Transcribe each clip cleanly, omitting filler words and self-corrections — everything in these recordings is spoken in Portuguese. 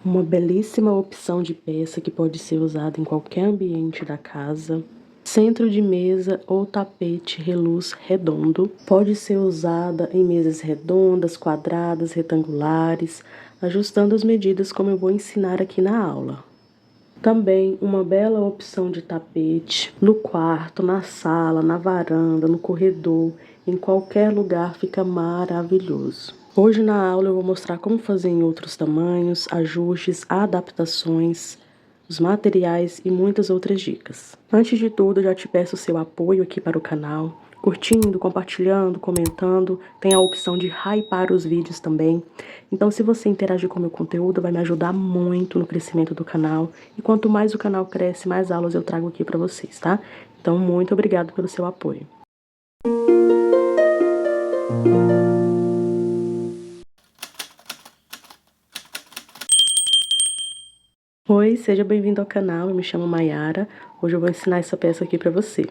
Uma belíssima opção de peça que pode ser usada em qualquer ambiente da casa. Centro de mesa ou tapete reluz redondo. Pode ser usada em mesas redondas, quadradas, retangulares, ajustando as medidas como eu vou ensinar aqui na aula. Também uma bela opção de tapete no quarto, na sala, na varanda, no corredor, em qualquer lugar fica maravilhoso. Hoje na aula eu vou mostrar como fazer em outros tamanhos, ajustes, adaptações, os materiais e muitas outras dicas. Antes de tudo, eu já te peço o seu apoio aqui para o canal, curtindo, compartilhando, comentando. Tem a opção de hypar os vídeos também. Então, se você interagir com o meu conteúdo, vai me ajudar muito no crescimento do canal. E quanto mais o canal cresce, mais aulas eu trago aqui para vocês, tá? Então, muito obrigado pelo seu apoio. Oi, seja bem-vindo ao canal, eu me chamo Mayara. Hoje eu vou ensinar essa peça aqui para você.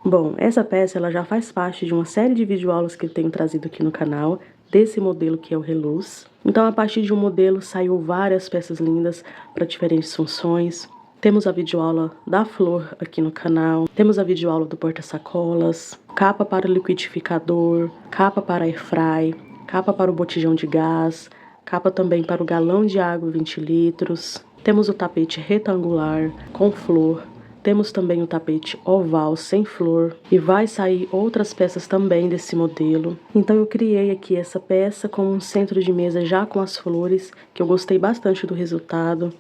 Bom, essa peça ela já faz parte de uma série de videoaulas que eu tenho trazido aqui no canal, desse modelo que é o Reluz. Então, a partir de um modelo saiu várias peças lindas para diferentes funções. Temos a videoaula da flor aqui no canal, temos a videoaula do porta-sacolas, capa para o liquidificador, capa para airfry, capa para o botijão de gás, capa também para o galão de água 20 litros. Temos o tapete retangular com flor. Temos também o tapete oval sem flor e vai sair outras peças também desse modelo. Então eu criei aqui essa peça com um centro de mesa já com as flores, que eu gostei bastante do resultado.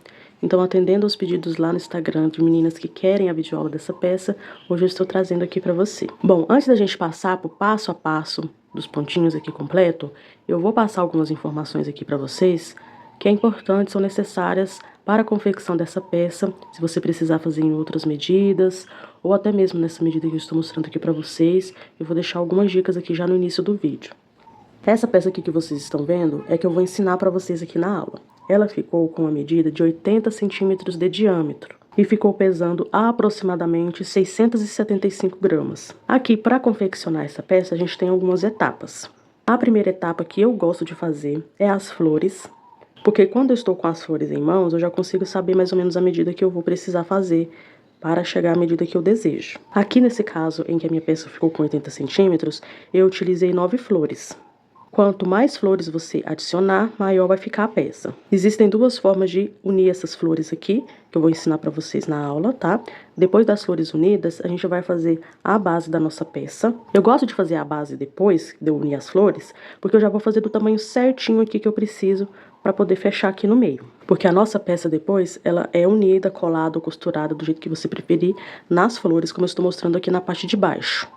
Então, atendendo aos pedidos lá no Instagram de meninas que querem a videoaula dessa peça, hoje eu estou trazendo aqui para você. Bom, antes da gente passar para o passo a passo dos pontinhos aqui completo, eu vou passar algumas informações aqui para vocês que é importante, são necessárias para a confecção dessa peça, se você precisar fazer em outras medidas, ou até mesmo nessa medida que eu estou mostrando aqui para vocês, eu vou deixar algumas dicas aqui já no início do vídeo. Essa peça aqui que vocês estão vendo é que eu vou ensinar para vocês aqui na aula. Ela ficou com uma medida de 80 centímetros de diâmetro e ficou pesando aproximadamente 675 gramas. Aqui, para confeccionar essa peça, a gente tem algumas etapas. A primeira etapa que eu gosto de fazer é as flores, porque quando eu estou com as flores em mãos, eu já consigo saber mais ou menos a medida que eu vou precisar fazer para chegar à medida que eu desejo. Aqui nesse caso, em que a minha peça ficou com 80 centímetros, eu utilizei 9 flores. Quanto mais flores você adicionar, maior vai ficar a peça. Existem duas formas de unir essas flores aqui, que eu vou ensinar para vocês na aula, tá? Depois das flores unidas, a gente vai fazer a base da nossa peça. Eu gosto de fazer a base depois de eu unir as flores, porque eu já vou fazer do tamanho certinho aqui que eu preciso para poder fechar aqui no meio. Porque a nossa peça depois, ela é unida, colada ou costurada do jeito que você preferir nas flores, como eu estou mostrando aqui na parte de baixo.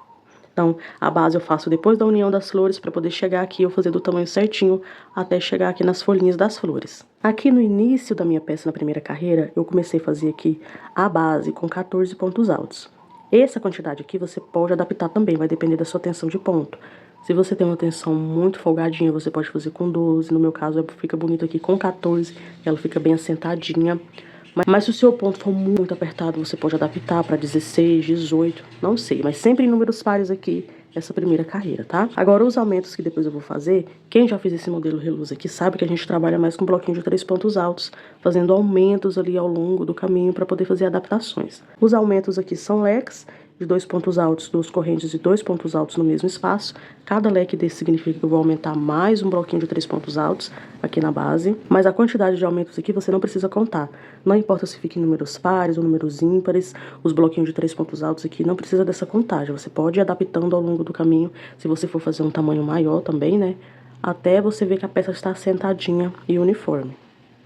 Então, a base eu faço depois da união das flores para poder chegar aqui, eu fazer do tamanho certinho até chegar aqui nas folhinhas das flores. Aqui no início da minha peça, na primeira carreira, eu comecei a fazer aqui a base com 14 pontos altos. Essa quantidade aqui você pode adaptar também, vai depender da sua tensão de ponto. Se você tem uma tensão muito folgadinha, você pode fazer com 12. No meu caso, fica bonito aqui com 14, ela fica bem assentadinha. Mas se o seu ponto for muito apertado, você pode adaptar para 16, 18, não sei. Mas sempre em números pares aqui, essa primeira carreira, tá? Agora, os aumentos que depois eu vou fazer, quem já fez esse modelo Reluz aqui sabe que a gente trabalha mais com bloquinho de 3 pontos altos, fazendo aumentos ali ao longo do caminho para poder fazer adaptações. Os aumentos aqui são leques de 2 pontos altos, 2 correntes e 2 pontos altos no mesmo espaço. Cada leque desse significa que eu vou aumentar mais um bloquinho de 3 pontos altos aqui na base. Mas a quantidade de aumentos aqui você não precisa contar. Não importa se fica em números pares ou números ímpares, os bloquinhos de 3 pontos altos aqui não precisa dessa contagem. Você pode ir adaptando ao longo do caminho, se você for fazer um tamanho maior também, né? Até você ver que a peça está assentadinha e uniforme.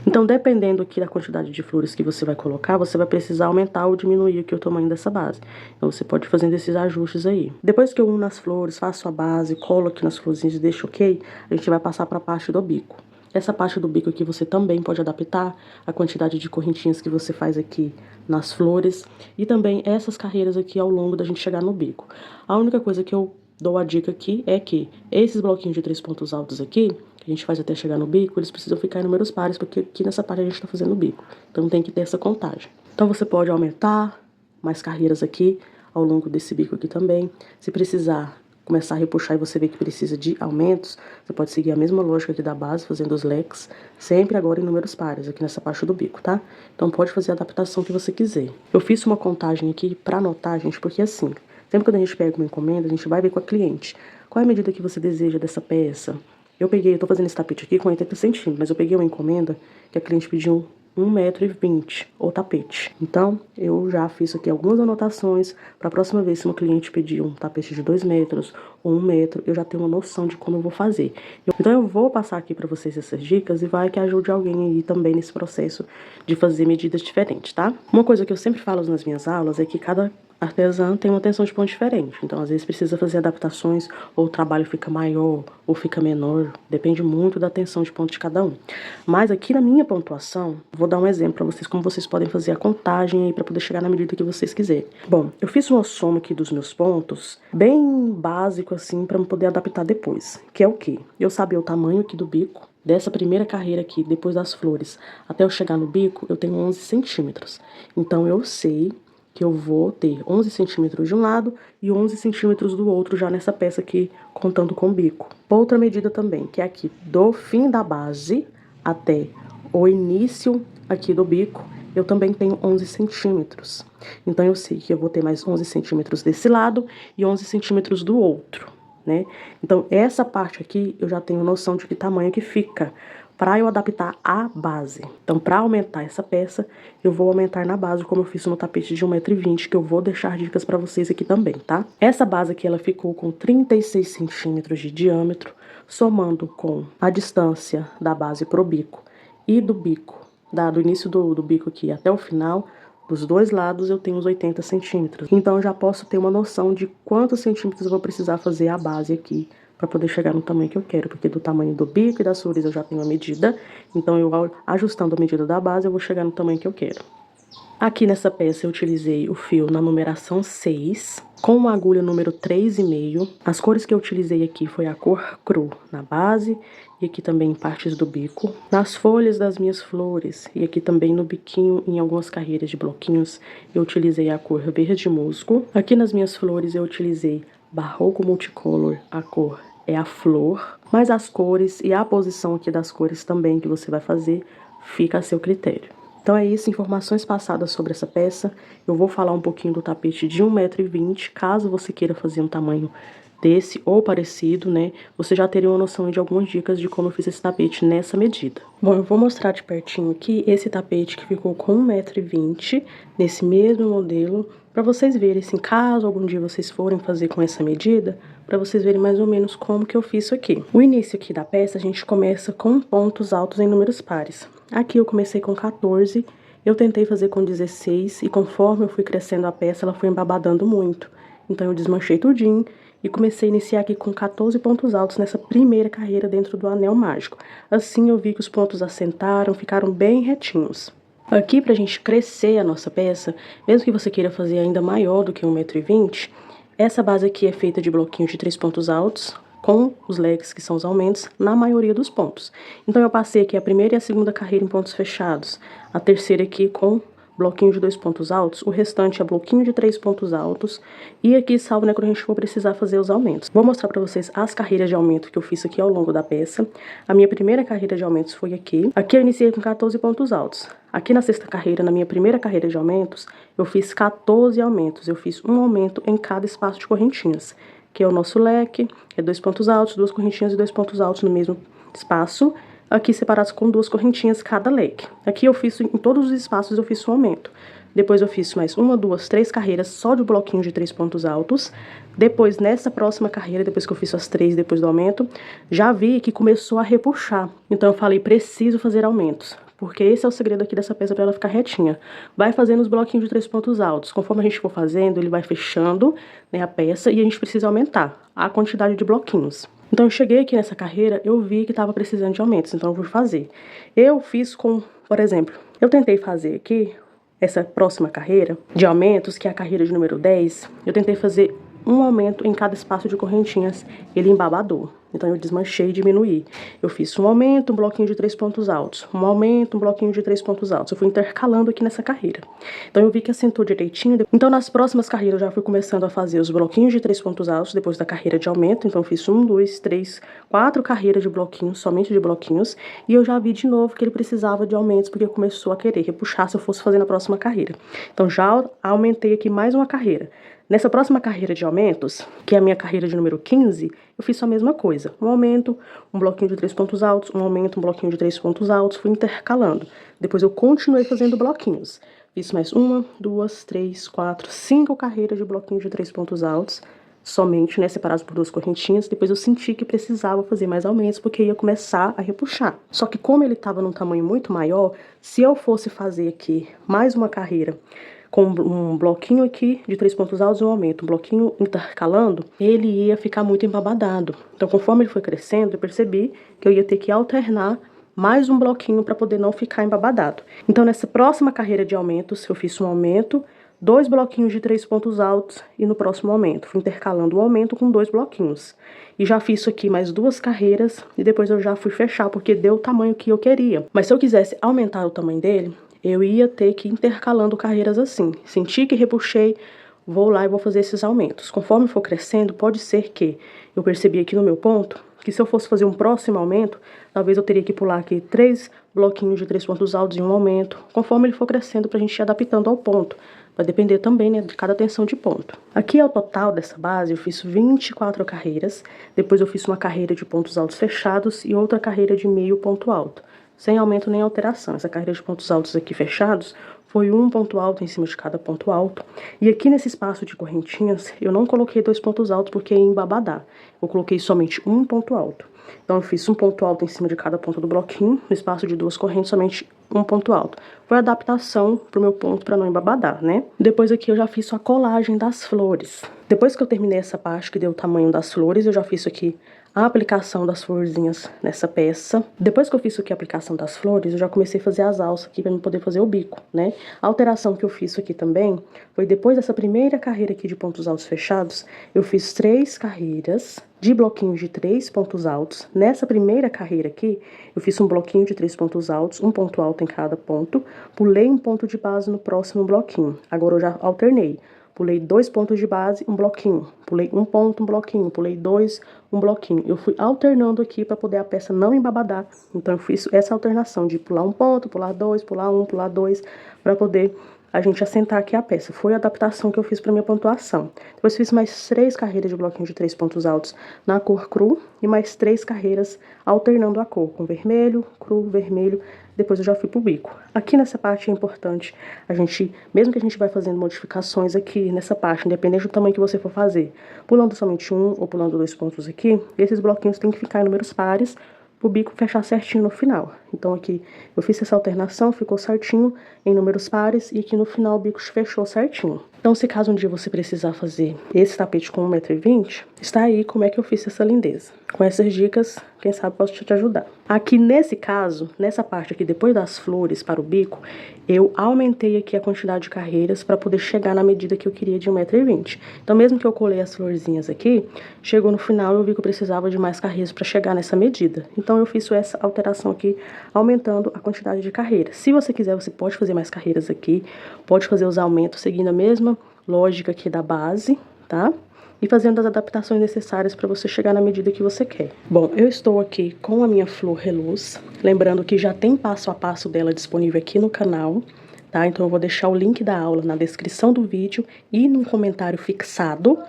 Então, dependendo aqui da quantidade de flores que você vai colocar, você vai precisar aumentar ou diminuir aqui o tamanho dessa base. Então, você pode ir fazendo esses ajustes aí. Depois que eu uno as flores, faço a base, colo aqui nas florzinhas e deixo ok, a gente vai passar para a parte do bico. Essa parte do bico aqui você também pode adaptar a quantidade de correntinhas que você faz aqui nas flores e também essas carreiras aqui ao longo da gente chegar no bico. A única coisa que eu dou a dica aqui é que esses bloquinhos de 3 pontos altos aqui, que a gente faz até chegar no bico, eles precisam ficar em números pares, porque aqui nessa parte a gente tá fazendo o bico. Então tem que ter essa contagem. Então você pode aumentar mais carreiras aqui ao longo desse bico aqui também. Se precisar começar a repuxar e você ver que precisa de aumentos, você pode seguir a mesma lógica aqui da base, fazendo os leques, sempre agora em números pares, aqui nessa parte do bico, tá? Então pode fazer a adaptação que você quiser. Eu fiz uma contagem aqui pra anotar, gente, porque assim, sempre quando a gente pega uma encomenda, a gente vai ver com a cliente. Qual é a medida que você deseja dessa peça? Eu tô fazendo esse tapete aqui com 80 centímetros, mas eu peguei uma encomenda que a cliente pediu 1,20 m o tapete. Então, eu já fiz aqui algumas anotações para a próxima vez, se uma cliente pedir um tapete de 2 metros ou 1 metro, eu já tenho uma noção de como eu vou fazer. Então, eu vou passar aqui para vocês essas dicas e vai que ajude alguém aí também nesse processo de fazer medidas diferentes, tá? Uma coisa que eu sempre falo nas minhas aulas é que cada artesã tem uma tensão de ponto diferente, então às vezes precisa fazer adaptações, ou o trabalho fica maior ou fica menor, depende muito da tensão de ponto de cada um. Mas aqui na minha pontuação, vou dar um exemplo para vocês, como vocês podem fazer a contagem aí para poder chegar na medida que vocês quiserem. Bom, eu fiz uma soma aqui dos meus pontos, bem básico assim, para poder adaptar depois, que é o quê? Eu sabia o tamanho aqui do bico, dessa primeira carreira aqui, depois das flores, até eu chegar no bico, eu tenho 11 centímetros. Então eu sei que eu vou ter 11 centímetros de um lado e 11 centímetros do outro já nessa peça aqui, contando com o bico. Outra medida também, que é aqui do fim da base até o início aqui do bico, eu também tenho 11 centímetros. Então, eu sei que eu vou ter mais 11 centímetros desse lado e 11 centímetros do outro, né? Então, essa parte aqui, eu já tenho noção de que tamanho que fica, para eu adaptar a base. Então, para aumentar essa peça, eu vou aumentar na base, como eu fiz no tapete de 1,20 m, que eu vou deixar dicas para vocês aqui também, tá? Essa base aqui, ela ficou com 36 centímetros de diâmetro, somando com a distância da base pro bico e do bico, do início do bico aqui até o final, dos dois lados eu tenho uns 80 centímetros. Então, eu já posso ter uma noção de quantos centímetros eu vou precisar fazer a base aqui, para poder chegar no tamanho que eu quero, porque do tamanho do bico e das flores eu já tenho a medida, então eu ajustando a medida da base eu vou chegar no tamanho que eu quero. Aqui nessa peça eu utilizei o fio na numeração 6, com uma agulha número 3,5. As cores que eu utilizei aqui foi a cor cru na base e aqui também em partes do bico. Nas folhas das minhas flores e aqui também no biquinho, em algumas carreiras de bloquinhos, eu utilizei a cor verde musgo. Aqui nas minhas flores eu utilizei Barroco Multicolor, a cor é a flor, mas as cores e a posição aqui das cores também que você vai fazer fica a seu critério. Então é isso, informações passadas sobre essa peça. Eu vou falar um pouquinho do tapete de 1,20 m, caso você queira fazer um tamanho desse ou parecido, né? Você já teria uma noção de algumas dicas de como eu fiz esse tapete nessa medida. Bom, eu vou mostrar de pertinho aqui esse tapete que ficou com 1,20 m, nesse mesmo modelo, para vocês verem, assim, caso algum dia vocês forem fazer com essa medida, para vocês verem mais ou menos como que eu fiz isso aqui. O início aqui da peça, a gente começa com pontos altos em números pares. Aqui eu comecei com 14, eu tentei fazer com 16, e conforme eu fui crescendo a peça, ela foi embabadando muito. Então, eu desmanchei tudinho e comecei a iniciar aqui com 14 pontos altos nessa primeira carreira dentro do anel mágico. Assim, eu vi que os pontos assentaram, ficaram bem retinhos. Aqui, pra gente crescer a nossa peça, mesmo que você queira fazer ainda maior do que 1,20 m, essa base aqui é feita de bloquinhos de 3 pontos altos, com os leques, que são os aumentos, na maioria dos pontos. Então, eu passei aqui a primeira e a segunda carreira em pontos fechados, a terceira aqui com bloquinho de 2 pontos altos, o restante é bloquinho de 3 pontos altos, e aqui, salvo, né, quando a gente for precisar fazer os aumentos. Vou mostrar pra vocês as carreiras de aumento que eu fiz aqui ao longo da peça. A minha primeira carreira de aumentos foi aqui. Aqui eu iniciei com 14 pontos altos. Aqui na sexta carreira, na minha primeira carreira de aumentos, eu fiz 14 aumentos. Eu fiz um aumento em cada espaço de correntinhas, que é o nosso leque, é 2 pontos altos, 2 correntinhas e 2 pontos altos no mesmo espaço, aqui separados com 2 correntinhas cada leque. Aqui eu fiz, em todos os espaços eu fiz um aumento. Depois eu fiz mais 1, 2, 3 carreiras só de bloquinho de 3 pontos altos. Depois, nessa próxima carreira, depois que eu fiz as 3 depois do aumento, já vi que começou a repuxar. Então eu falei, preciso fazer aumentos, porque esse é o segredo aqui dessa peça para ela ficar retinha. Vai fazendo os bloquinhos de 3 pontos altos. Conforme a gente for fazendo, ele vai fechando, né, a peça, e a gente precisa aumentar a quantidade de bloquinhos. Então, eu cheguei aqui nessa carreira, eu vi que estava precisando de aumentos, então eu fui fazer. Eu fiz com, por exemplo, eu tentei fazer aqui, essa próxima carreira de aumentos, que é a carreira de número 10, eu tentei fazer um aumento em cada espaço de correntinhas, ele embabadou. Então, eu desmanchei e diminuí. Eu fiz um aumento, um bloquinho de 3 pontos altos. Um aumento, um bloquinho de 3 pontos altos. Eu fui intercalando aqui nessa carreira. Então, eu vi que assentou direitinho. Então, nas próximas carreiras, eu já fui começando a fazer os bloquinhos de 3 pontos altos, depois da carreira de aumento. Então, eu fiz 1, 2, 3, 4 carreiras de bloquinhos, somente de bloquinhos. E eu já vi de novo que ele precisava de aumentos, porque começou a querer repuxar se eu fosse fazer na próxima carreira. Então, já aumentei aqui mais uma carreira. Nessa próxima carreira de aumentos, que é a minha carreira de número 15, eu fiz a mesma coisa. Um aumento, um bloquinho de 3 pontos altos, um aumento, um bloquinho de 3 pontos altos, fui intercalando. Depois eu continuei fazendo bloquinhos. Fiz mais 1, 2, 3, 4, 5 carreiras de bloquinho de 3 pontos altos, somente, né, separados por 2 correntinhas. Depois eu senti que precisava fazer mais aumentos, porque ia começar a repuxar. Só que como ele estava num tamanho muito maior, se eu fosse fazer aqui mais uma carreira com um bloquinho aqui de 3 pontos altos e um aumento, um bloquinho intercalando, ele ia ficar muito embabadado. Então, conforme ele foi crescendo, eu percebi que eu ia ter que alternar mais um bloquinho para poder não ficar embabadado. Então, nessa próxima carreira de aumentos, eu fiz um aumento, 2 bloquinhos de 3 pontos altos e no próximo aumento, fui intercalando o aumento com 2 bloquinhos. E já fiz isso aqui mais 2 carreiras e depois eu já fui fechar, porque deu o tamanho que eu queria. Mas se eu quisesse aumentar o tamanho dele, eu ia ter que ir intercalando carreiras assim. Senti que repuxei, vou lá e vou fazer esses aumentos. Conforme for crescendo, pode ser que eu percebi aqui no meu ponto que se eu fosse fazer um próximo aumento, talvez eu teria que pular aqui 3 bloquinhos de 3 pontos altos e um aumento, conforme ele for crescendo, pra gente ir adaptando ao ponto. Vai depender também, né, de cada tensão de ponto. Aqui é o total dessa base, eu fiz 24 carreiras, depois eu fiz uma carreira de pontos altos fechados e outra carreira de meio ponto alto, sem aumento nem alteração. Essa carreira de pontos altos aqui fechados foi um ponto alto em cima de cada ponto alto. E aqui nesse espaço de correntinhas, eu não coloquei 2 pontos altos porque ia embabadar. Eu coloquei somente um ponto alto. Então, eu fiz um ponto alto em cima de cada ponto do bloquinho, no espaço de 2 correntes, somente um ponto alto. Foi a adaptação pro meu ponto para não embabadar, né? Depois aqui eu já fiz a colagem das flores. Depois que eu terminei essa parte que deu o tamanho das flores, eu já fiz aqui a aplicação das florzinhas nessa peça. Depois que eu fiz aqui a aplicação das flores, eu já comecei a fazer as alças aqui para eu poder fazer o bico, né? A alteração que eu fiz aqui também foi depois dessa primeira carreira aqui de pontos altos fechados, eu fiz 3 carreiras de bloquinhos de 3 pontos altos. Nessa primeira carreira aqui, eu fiz um bloquinho de 3 pontos altos, um ponto alto em cada ponto, pulei um ponto de base no próximo bloquinho. Agora eu já alternei. Pulei 2 pontos de base, um bloquinho. Pulei um ponto, um bloquinho. Pulei 2, um bloquinho. Eu fui alternando aqui para poder a peça não embabadar. Então, eu fiz essa alternação de pular um ponto, pular 2, pular 1, pular 2, para poder a gente assentar aqui a peça. Foi a adaptação que eu fiz para minha pontuação. Depois fiz mais 3 carreiras de bloquinho de 3 pontos altos na cor cru e mais 3 carreiras alternando a cor, com vermelho, cru, vermelho. Depois eu já fui pro bico. Aqui nessa parte é importante a gente, mesmo que a gente vai fazendo modificações aqui nessa parte, independente do tamanho que você for fazer, pulando somente um ou pulando 2 pontos aqui, esses bloquinhos têm que ficar em números pares, pro bico fechar certinho no final. Então aqui eu fiz essa alternação, ficou certinho em números pares e aqui no final o bico fechou certinho. Então, se caso um dia você precisar fazer esse tapete com 1,20 m, está aí como é que eu fiz essa lindeza. Com essas dicas, quem sabe posso te ajudar. Aqui nesse caso, nessa parte aqui, depois das flores para o bico, eu aumentei aqui a quantidade de carreiras para poder chegar na medida que eu queria de 1,20 m. Então, mesmo que eu colei as florzinhas aqui, chegou no final eu vi que eu precisava de mais carreiras para chegar nessa medida. Então, eu fiz essa alteração aqui, aumentando a quantidade de carreiras. Se você quiser, você pode fazer mais carreiras aqui, pode fazer os aumentos seguindo a mesma lógica aqui da base, tá? E fazendo as adaptações necessárias para você chegar na medida que você quer. Bom, eu estou aqui com a minha flor reluz, lembrando que já tem passo a passo dela disponível aqui no canal, tá? Então eu vou deixar o link da aula na descrição do vídeo e num comentário fixado.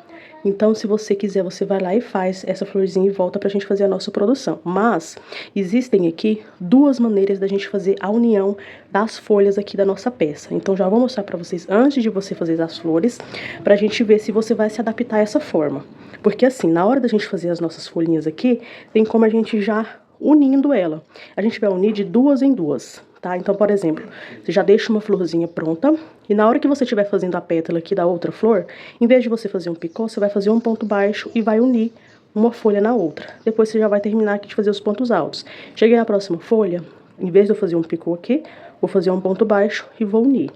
Então, se você quiser, você vai lá e faz essa florzinha e volta pra gente fazer a nossa produção. Mas, existem aqui 2 maneiras da gente fazer a união das folhas aqui da nossa peça. Então, já vou mostrar pra vocês, antes de você fazer as flores, pra gente ver se você vai se adaptar a essa forma. Porque assim, na hora da gente fazer as nossas folhinhas aqui, tem como a gente já unindo ela. A gente vai unir de 2 em 2. Tá? Então, por exemplo, você já deixa uma florzinha pronta e na hora que você estiver fazendo a pétala aqui da outra flor, em vez de você fazer um picô, você vai fazer um ponto baixo e vai unir uma folha na outra. Depois você já vai terminar aqui de fazer os pontos altos. Cheguei na próxima folha, em vez de eu fazer um picô aqui, vou fazer um ponto baixo e vou unir.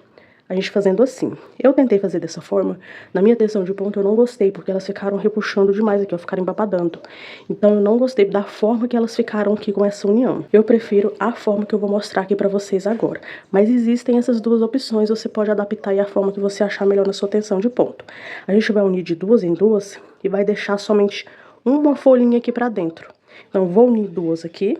a gente fazendo assim. Eu tentei fazer dessa forma, na minha tensão de ponto eu não gostei, porque elas ficaram repuxando demais aqui, ó, ficaram empapado. Então eu não gostei da forma que elas ficaram aqui com essa união. Eu prefiro a forma que eu vou mostrar aqui pra vocês agora. Mas existem essas duas opções, você pode adaptar aí a forma que você achar melhor na sua tensão de ponto. A gente vai unir de duas em duas e vai deixar somente uma folhinha aqui pra dentro. Então vou unir duas aqui.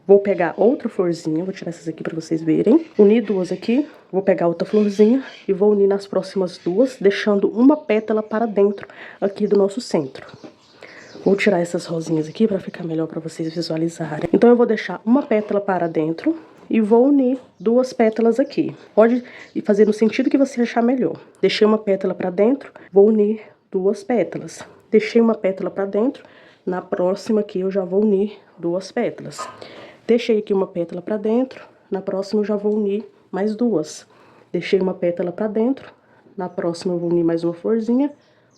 Vou pegar outra florzinha, vou tirar essas aqui pra vocês verem. Unir duas aqui, vou pegar outra florzinha e vou unir nas próximas duas, deixando uma pétala para dentro aqui do nosso centro. Vou tirar essas rosinhas aqui pra ficar melhor pra vocês visualizarem. Então eu vou deixar uma pétala para dentro e vou unir duas pétalas aqui. Pode fazer no sentido que você achar melhor. Deixei uma pétala para dentro, vou unir duas pétalas. Deixei uma pétala para dentro, na próxima aqui eu já vou unir duas pétalas. Deixei aqui uma pétala pra dentro, na próxima eu já vou unir mais duas. Deixei uma pétala pra dentro, na próxima eu vou unir mais uma florzinha,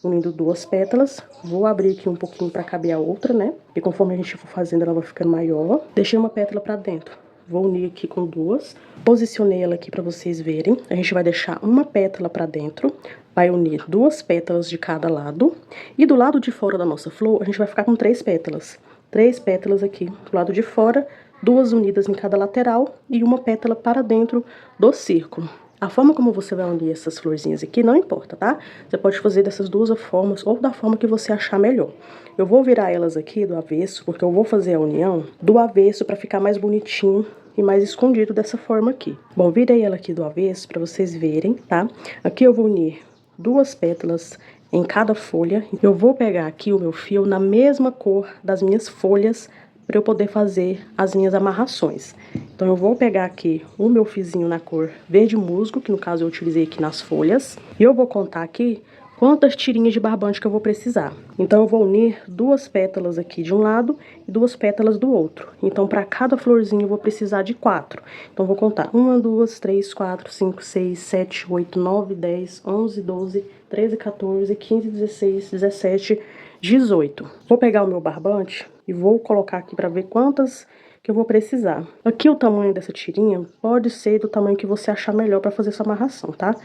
unindo duas pétalas. Vou abrir aqui um pouquinho pra caber a outra, né? E conforme a gente for fazendo, ela vai ficando maior. Deixei uma pétala pra dentro, vou unir aqui com duas. Posicionei ela aqui pra vocês verem. A gente vai deixar uma pétala pra dentro, vai unir duas pétalas de cada lado. E do lado de fora da nossa flor, a gente vai ficar com três pétalas. Três pétalas aqui do lado de fora, duas unidas em cada lateral e uma pétala para dentro do círculo. A forma como você vai unir essas florzinhas aqui não importa, tá? Você pode fazer dessas duas formas ou da forma que você achar melhor. Eu vou virar elas aqui do avesso, porque eu vou fazer a união do avesso para ficar mais bonitinho e mais escondido dessa forma aqui. Bom, virei ela aqui do avesso para vocês verem, tá? Aqui eu vou unir duas pétalas em cada folha. Eu vou pegar aqui o meu fio na mesma cor das minhas folhas para eu poder fazer as minhas amarrações. Então eu vou pegar aqui o meu fiozinho na cor verde musgo, que no caso eu utilizei aqui nas folhas, e eu vou contar aqui quantas tirinhas de barbante que eu vou precisar. Então eu vou unir duas pétalas aqui de um lado e duas pétalas do outro. Então para cada florzinha eu vou precisar de 4. Então eu vou contar 1, 2, 3, 4, 5, 6, 7, 8, 9, 10, 11, 12, 13, 14, 15, 16, 17, 18. Vou pegar o meu barbante e vou colocar aqui para ver quantas que eu vou precisar. Aqui o tamanho dessa tirinha pode ser do tamanho que você achar melhor para fazer essa amarração, tá?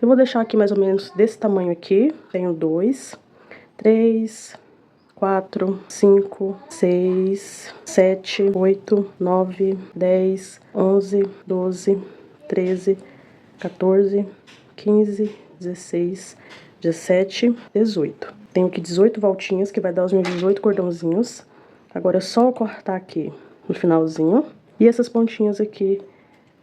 Eu vou deixar aqui mais ou menos desse tamanho aqui. Tenho 2, 3, 4, 5, 6, 7, 8, 9, 10, 11, 12, 13, 14, 15, 16, 17, 18. Tenho aqui 18 voltinhas, que vai dar os meus 18 cordãozinhos. Agora é só eu cortar aqui no finalzinho. E essas pontinhas aqui,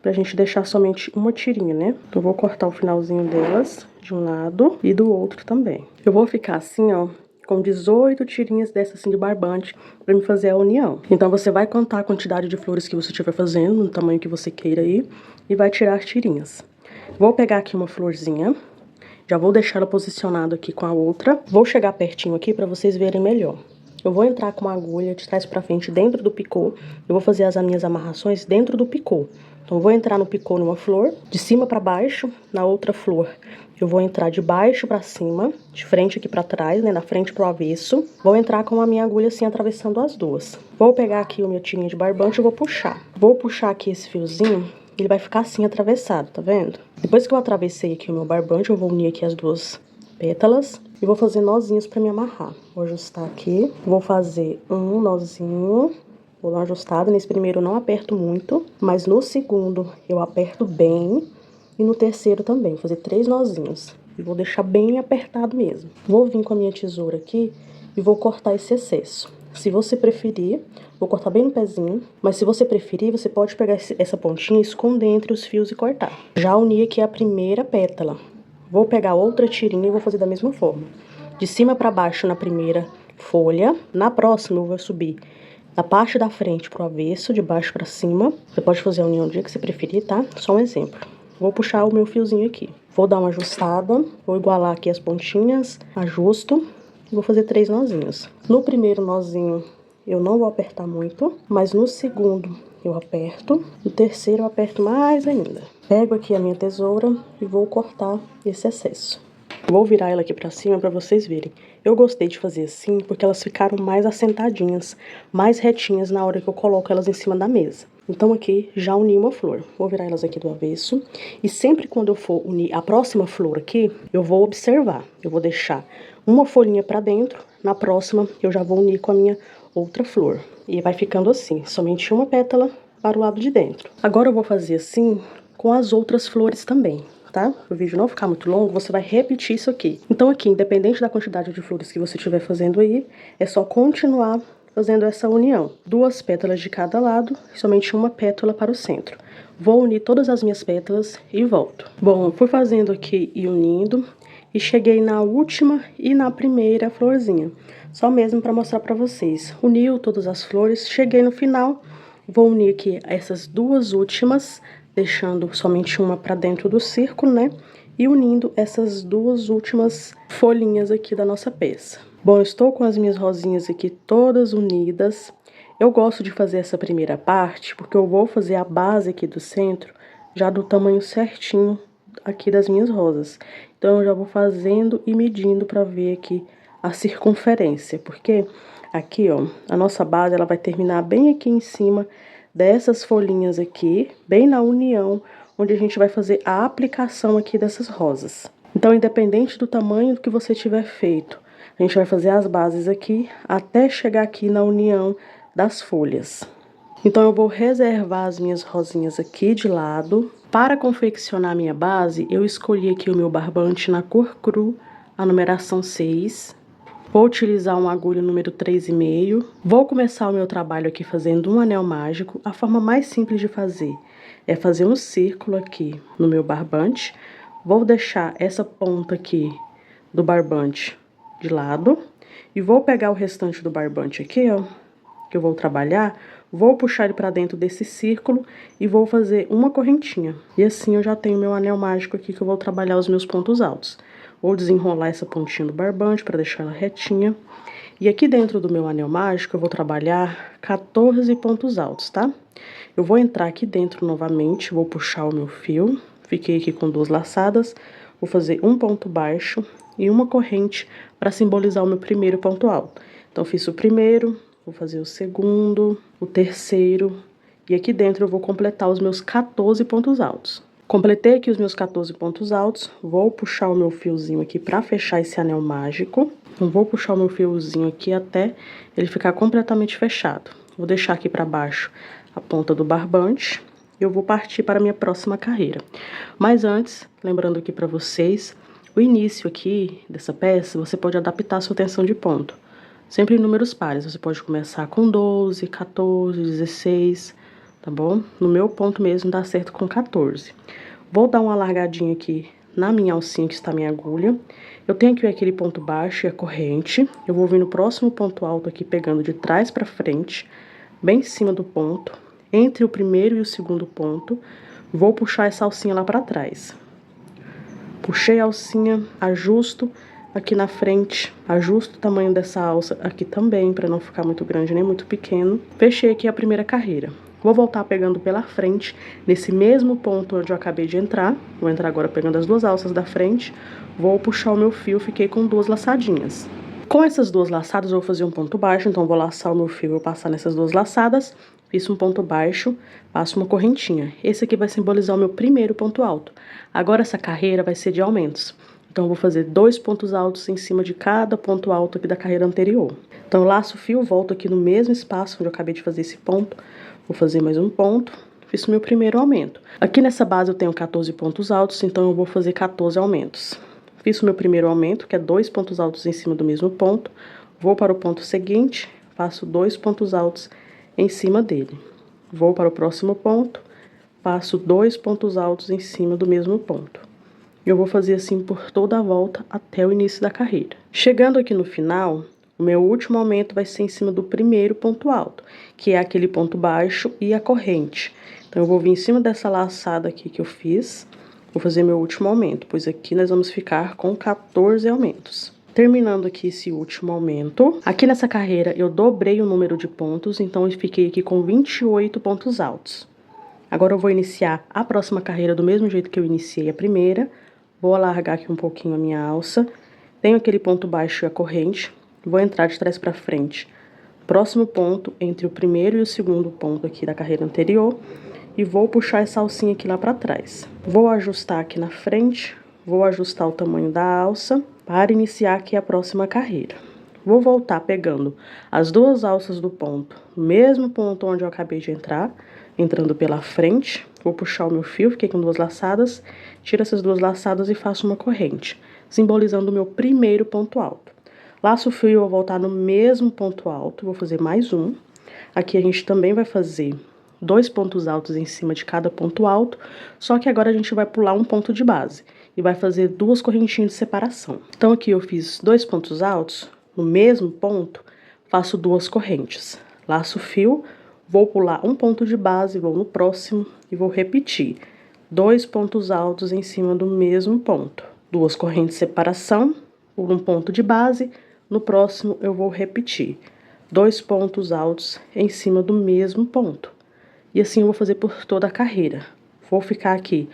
pra gente deixar somente uma tirinha, né? Então, eu vou cortar o finalzinho delas, de um lado e do outro também. Eu vou ficar assim, ó, com 18 tirinhas dessas assim de barbante, pra me fazer a união. Então, você vai contar a quantidade de flores que você estiver fazendo, no tamanho que você queira aí, e vai tirar as tirinhas. Vou pegar aqui uma florzinha. Já vou deixar ela posicionada aqui com a outra. Vou chegar pertinho aqui pra vocês verem melhor. Eu vou entrar com a agulha de trás pra frente dentro do picô. Eu vou fazer as minhas amarrações dentro do picô. Então, eu vou entrar no picô numa flor, de cima pra baixo, na outra flor. Eu vou entrar de baixo pra cima, de frente aqui pra trás, né, na frente pro avesso. Vou entrar com a minha agulha assim, atravessando as duas. Vou pegar aqui a minha tirinha de barbante e vou puxar. Vou puxar aqui esse fiozinho. Ele vai ficar assim atravessado, tá vendo? Depois que eu atravessei aqui o meu barbante, eu vou unir aqui as duas pétalas e vou fazer nozinhos pra me amarrar. Vou ajustar aqui, vou fazer um nozinho, vou dar uma ajustada. Nesse primeiro eu não aperto muito, mas no segundo eu aperto bem e no terceiro também. Vou fazer 3 nozinhos e vou deixar bem apertado mesmo. Vou vir com a minha tesoura aqui e vou cortar esse excesso. Se você preferir, vou cortar bem no pezinho, mas se você preferir, você pode pegar essa pontinha, esconder entre os fios e cortar. Já uni aqui a primeira pétala. Vou pegar outra tirinha e vou fazer da mesma forma. De cima pra baixo na primeira folha. Na próxima eu vou subir da parte da frente pro avesso, de baixo pra cima. Você pode fazer a união do dia que você preferir, tá? Só um exemplo. Vou puxar o meu fiozinho aqui. Vou dar uma ajustada, vou igualar aqui as pontinhas, ajusto. Vou fazer 3 nozinhos. No primeiro nozinho eu não vou apertar muito, mas no segundo eu aperto. No terceiro eu aperto mais ainda. Pego aqui a minha tesoura e vou cortar esse excesso. Vou virar ela aqui pra cima pra vocês verem. Eu gostei de fazer assim porque elas ficaram mais assentadinhas, mais retinhas na hora que eu coloco elas em cima da mesa. Então aqui já uni uma flor. Vou virar elas aqui do avesso. E sempre quando eu for unir a próxima flor aqui, eu vou observar. Eu vou deixar uma folhinha pra dentro. Na próxima eu já vou unir com a minha outra flor. E vai ficando assim, somente uma pétala para o lado de dentro. Agora eu vou fazer assim com as outras flores também, tá? Para o vídeo não ficar muito longo, você vai repetir isso aqui. Então aqui, independente da quantidade de flores que você estiver fazendo aí, é só continuar fazendo essa união. 2 pétalas de cada lado, somente uma pétala para o centro. Vou unir todas as minhas pétalas e volto. Bom, fui fazendo aqui e unindo, e cheguei na última e na primeira florzinha. Só mesmo para mostrar para vocês. Uniu todas as flores, cheguei no final, vou unir aqui essas 2 últimas, deixando somente uma para dentro do círculo, né? E unindo essas 2 últimas folhinhas aqui da nossa peça. Bom, eu estou com as minhas rosinhas aqui todas unidas. Eu gosto de fazer essa primeira parte, porque eu vou fazer a base aqui do centro, já do tamanho certinho aqui das minhas rosas. Então, eu já vou fazendo e medindo para ver aqui a circunferência, porque aqui, ó, a nossa base, ela vai terminar bem aqui em cima dessas folhinhas aqui, bem na união, onde a gente vai fazer a aplicação aqui dessas rosas. Então, independente do tamanho que você tiver feito, a gente vai fazer as bases aqui, até chegar aqui na união das folhas. Então, eu vou reservar as minhas rosinhas aqui de lado. Para confeccionar a minha base, eu escolhi aqui o meu barbante na cor cru, a numeração 6. Vou utilizar uma agulha número 3,5. Vou começar o meu trabalho aqui fazendo um anel mágico. A forma mais simples de fazer é fazer um círculo aqui no meu barbante. Vou deixar essa ponta aqui do barbante de lado. E vou pegar o restante do barbante aqui, ó, que eu vou trabalhar. Vou puxar ele pra dentro desse círculo e vou fazer uma correntinha. E assim eu já tenho meu anel mágico aqui que eu vou trabalhar os meus pontos altos. Vou desenrolar essa pontinha do barbante para deixar ela retinha. E aqui dentro do meu anel mágico eu vou trabalhar 14 pontos altos, tá? Eu vou entrar aqui dentro novamente, vou puxar o meu fio. Fiquei aqui com 2 laçadas. Vou fazer um ponto baixo e uma corrente para simbolizar o meu primeiro ponto alto. Então, fiz o primeiro, vou fazer o segundo, o terceiro. E aqui dentro eu vou completar os meus 14 pontos altos. Completei aqui os meus 14 pontos altos, vou puxar o meu fiozinho aqui para fechar esse anel mágico. Então, vou puxar o meu fiozinho aqui até ele ficar completamente fechado. Vou deixar aqui para baixo a ponta do barbante e eu vou partir para a minha próxima carreira. Mas antes, lembrando aqui para vocês, o início aqui dessa peça, você pode adaptar a sua tensão de ponto. Sempre em números pares, você pode começar com 12, 14, 16... tá bom? No meu ponto mesmo dá certo com 14. Vou dar uma largadinha aqui na minha alcinha que está a minha agulha. Eu tenho aqui aquele ponto baixo e a corrente. Eu vou vir no próximo ponto alto aqui, pegando de trás para frente, bem em cima do ponto, entre o primeiro e o segundo ponto. Vou puxar essa alcinha lá para trás. Puxei a alcinha, ajusto aqui na frente, ajusto o tamanho dessa alça aqui também, para não ficar muito grande nem muito pequeno. Fechei aqui a primeira carreira. Vou voltar pegando pela frente, nesse mesmo ponto onde eu acabei de entrar. Vou entrar agora pegando as 2 alças da frente. Vou puxar o meu fio, fiquei com 2 laçadinhas. Com essas 2 laçadas, eu vou fazer um ponto baixo. Então, vou laçar o meu fio e vou passar nessas 2 laçadas. Fiz um ponto baixo, passo uma correntinha. Esse aqui vai simbolizar o meu primeiro ponto alto. Agora, essa carreira vai ser de aumentos. Então, eu vou fazer 2 pontos altos em cima de cada ponto alto aqui da carreira anterior. Então, eu laço o fio, volto aqui no mesmo espaço onde eu acabei de fazer esse ponto. Vou fazer mais um ponto, fiz o meu primeiro aumento. Aqui nessa base eu tenho 14 pontos altos, então eu vou fazer 14 aumentos. Fiz o meu primeiro aumento, que é 2 pontos altos em cima do mesmo ponto. Vou para o ponto seguinte, faço 2 pontos altos em cima dele. Vou para o próximo ponto, passo 2 pontos altos em cima do mesmo ponto. Eu vou fazer assim por toda a volta até o início da carreira. Chegando aqui no final, o meu último aumento vai ser em cima do primeiro ponto alto, que é aquele ponto baixo e a corrente. Então, eu vou vir em cima dessa laçada aqui que eu fiz, vou fazer meu último aumento, pois aqui nós vamos ficar com 14 aumentos. Terminando aqui esse último aumento, aqui nessa carreira eu dobrei o número de pontos, então eu fiquei aqui com 28 pontos altos. Agora eu vou iniciar a próxima carreira do mesmo jeito que eu iniciei a primeira. Vou alargar aqui um pouquinho a minha alça, tenho aquele ponto baixo e a corrente. Vou entrar de trás para frente próximo ponto entre o primeiro e o segundo ponto aqui da carreira anterior e vou puxar essa alcinha aqui lá pra trás. Vou ajustar aqui na frente, vou ajustar o tamanho da alça para iniciar aqui a próxima carreira. Vou voltar pegando as duas alças do ponto, mesmo ponto onde eu acabei de entrar, entrando pela frente. Vou puxar o meu fio, fiquei com duas laçadas, tiro essas duas laçadas e faço uma corrente, simbolizando o meu primeiro ponto alto. Laço o fio e vou voltar no mesmo ponto alto, vou fazer mais um. Aqui a gente também vai fazer 2 pontos altos em cima de cada ponto alto, só que agora a gente vai pular um ponto de base e vai fazer 2 correntinhas de separação. Então aqui eu fiz 2 pontos altos, no mesmo ponto, faço 2 correntes. Laço o fio, vou pular um ponto de base, vou no próximo e vou repetir 2 pontos altos em cima do mesmo ponto. 2 correntes de separação, por um ponto de base, no próximo eu vou repetir 2 pontos altos em cima do mesmo ponto. E assim eu vou fazer por toda a carreira. Vou ficar aqui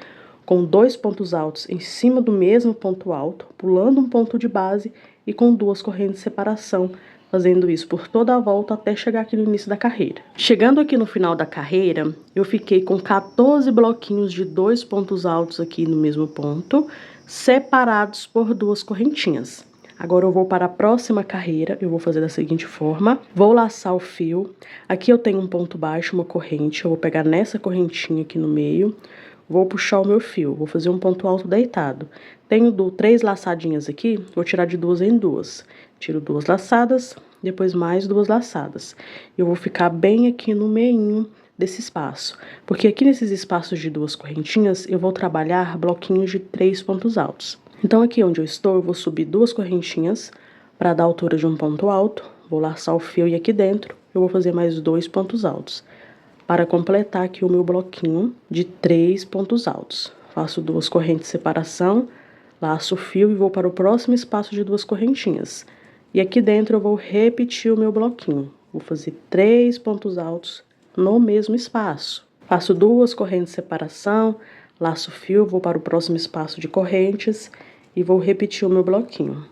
com 2 pontos altos em cima do mesmo ponto alto, pulando um ponto de base e com 2 correntes de separação, fazendo isso por toda a volta até chegar aqui no início da carreira. Chegando aqui no final da carreira, eu fiquei com 14 bloquinhos de 2 pontos altos aqui no mesmo ponto, separados por 2 correntinhas. Agora eu vou para a próxima carreira, eu vou fazer da seguinte forma, vou laçar o fio, aqui eu tenho um ponto baixo, uma corrente, eu vou pegar nessa correntinha aqui no meio, vou puxar o meu fio, vou fazer um ponto alto deitado. Tenho 3 laçadinhas aqui, vou tirar de 2 em 2. Tiro 2 laçadas, depois mais 2 laçadas. Eu vou ficar bem aqui no meinho desse espaço, porque aqui nesses espaços de 2 correntinhas, eu vou trabalhar bloquinhos de 3 pontos altos. Então aqui onde eu estou, eu vou subir 2 correntinhas para dar a altura de um ponto alto, vou laçar o fio e aqui dentro eu vou fazer mais 2 pontos altos, para completar aqui o meu bloquinho de 3 pontos altos. Faço 2 correntes de separação, laço o fio e vou para o próximo espaço de 2 correntinhas. E aqui dentro eu vou repetir o meu bloquinho. Vou fazer 3 pontos altos no mesmo espaço. Faço 2 correntes de separação, laço o fio, vou para o próximo espaço de correntes e vou repetir o meu bloquinho.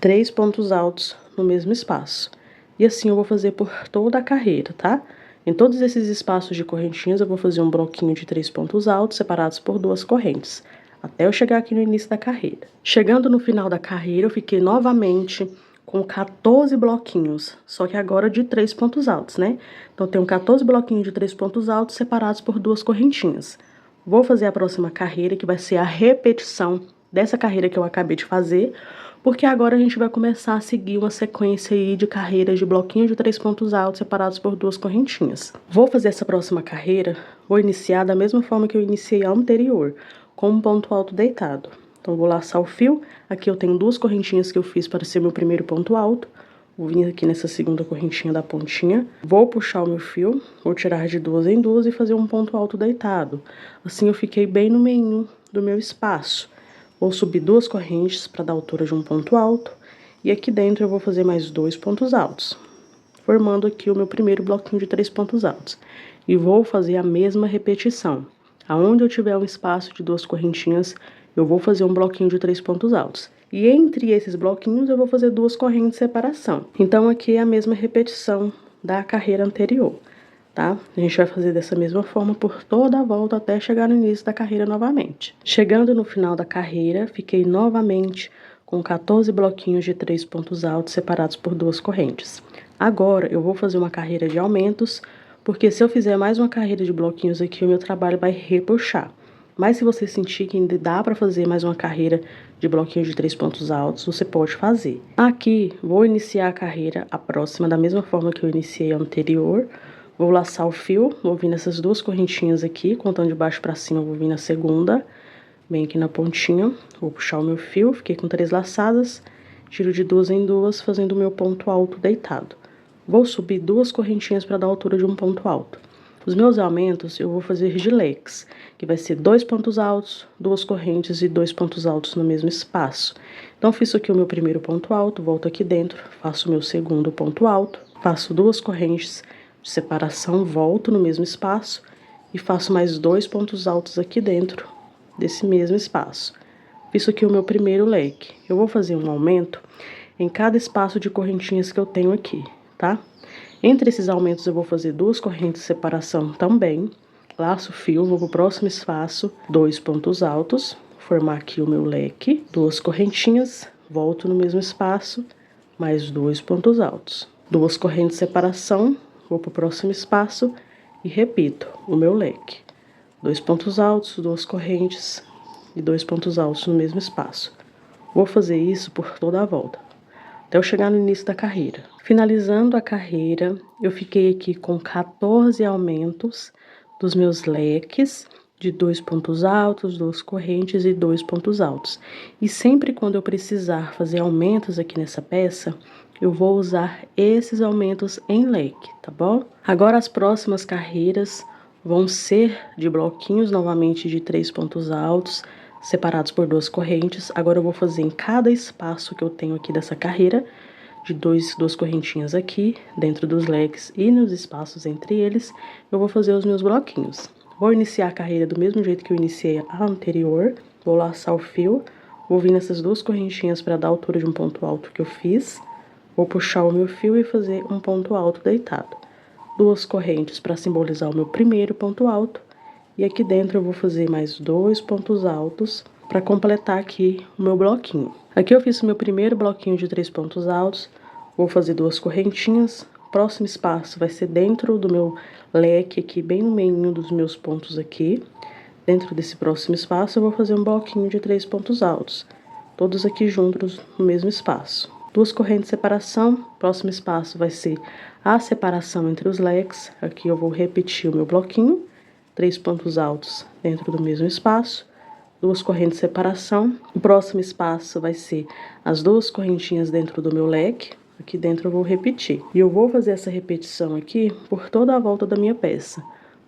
3 pontos altos no mesmo espaço. E assim eu vou fazer por toda a carreira, tá? Em todos esses espaços de correntinhas eu vou fazer um bloquinho de 3 pontos altos separados por 2 correntes, até eu chegar aqui no início da carreira. Chegando no final da carreira, eu fiquei novamente com 14 bloquinhos, só que agora de 3 pontos altos, né? Então, eu tenho 14 bloquinhos de 3 pontos altos separados por 2 correntinhas. Vou fazer a próxima carreira, que vai ser a repetição dessa carreira que eu acabei de fazer, porque agora a gente vai começar a seguir uma sequência aí de carreiras de bloquinhos de 3 pontos altos separados por 2 correntinhas. Vou fazer essa próxima carreira, vou iniciar da mesma forma que eu iniciei a anterior, com um ponto alto deitado. Então, vou laçar o fio, aqui eu tenho 2 correntinhas que eu fiz para ser meu primeiro ponto alto. Vou vir aqui nessa segunda correntinha da pontinha, vou puxar o meu fio, vou tirar de 2 em 2 e fazer um ponto alto deitado. Assim eu fiquei bem no meio do meu espaço. Vou subir 2 correntes para dar altura de um ponto alto, e aqui dentro eu vou fazer mais 2 pontos altos, formando aqui o meu primeiro bloquinho de 3 pontos altos. E vou fazer a mesma repetição. Aonde eu tiver um espaço de 2 correntinhas, eu vou fazer um bloquinho de 3 pontos altos. E entre esses bloquinhos eu vou fazer 2 correntes de separação. Então aqui é a mesma repetição da carreira anterior, tá? A gente vai fazer dessa mesma forma por toda a volta até chegar no início da carreira novamente. Chegando no final da carreira, fiquei novamente com 14 bloquinhos de 3 pontos altos separados por 2 correntes. Agora eu vou fazer uma carreira de aumentos, porque se eu fizer mais uma carreira de bloquinhos aqui, o meu trabalho vai repuxar. Mas se você sentir que ainda dá para fazer mais uma carreira de bloquinhos de 3 pontos altos, você pode fazer. Aqui, vou iniciar a carreira, a próxima, da mesma forma que eu iniciei a anterior. Vou laçar o fio, vou vir nessas 2 correntinhas aqui, contando de baixo para cima, vou vir na segunda, bem aqui na pontinha. Vou puxar o meu fio, fiquei com 3 laçadas, tiro de 2 em 2, fazendo o meu ponto alto deitado. Vou subir 2 correntinhas para dar a altura de um ponto alto. Os meus aumentos eu vou fazer de leques, que vai ser 2 pontos altos, 2 correntes e 2 pontos altos no mesmo espaço. Então, fiz aqui o meu primeiro ponto alto, volto aqui dentro, faço o meu segundo ponto alto, faço 2 correntes de separação, volto no mesmo espaço e faço mais 2 pontos altos aqui dentro desse mesmo espaço. Fiz aqui o meu primeiro leque. Eu vou fazer um aumento em cada espaço de correntinhas que eu tenho aqui. tá? Entre esses aumentos eu vou fazer 2 correntes de separação também. Laço o fio, vou pro próximo espaço, 2 pontos altos, formar aqui o meu leque, 2 correntinhas, volto no mesmo espaço, mais 2 pontos altos. 2 correntes de separação, vou pro próximo espaço e repito o meu leque. 2 pontos altos, 2 correntes e 2 pontos altos no mesmo espaço. Vou fazer isso por toda a volta, até eu chegar no início da carreira. Finalizando a carreira, eu fiquei aqui com 14 aumentos dos meus leques, de 2 pontos altos, 2 correntes e 2 pontos altos. E sempre quando eu precisar fazer aumentos aqui nessa peça, eu vou usar esses aumentos em leque, tá bom? Agora as próximas carreiras vão ser de bloquinhos novamente de 3 pontos altos, separados por 2 correntes. Agora eu vou fazer em cada espaço que eu tenho aqui dessa carreira, de 2 correntinhas aqui, dentro dos leques e nos espaços entre eles, eu vou fazer os meus bloquinhos. Vou iniciar a carreira do mesmo jeito que eu iniciei a anterior, vou laçar o fio, vou vir nessas 2 correntinhas para dar a altura de um ponto alto que eu fiz, vou puxar o meu fio e fazer um ponto alto deitado. 2 correntes para simbolizar o meu primeiro ponto alto, e aqui dentro eu vou fazer mais 2 pontos altos para completar aqui o meu bloquinho. Aqui eu fiz o meu primeiro bloquinho de 3 pontos altos, vou fazer 2 correntinhas. O próximo espaço vai ser dentro do meu leque aqui, bem no meio dos meus pontos aqui. Dentro desse próximo espaço eu vou fazer um bloquinho de 3 pontos altos, todos aqui juntos no mesmo espaço. 2 correntes de separação, próximo espaço vai ser a separação entre os leques. Aqui eu vou repetir o meu bloquinho, 3 pontos altos dentro do mesmo espaço, 2 correntes de separação. O próximo espaço vai ser as 2 correntinhas dentro do meu leque. Aqui dentro eu vou repetir. E eu vou fazer essa repetição aqui por toda a volta da minha peça.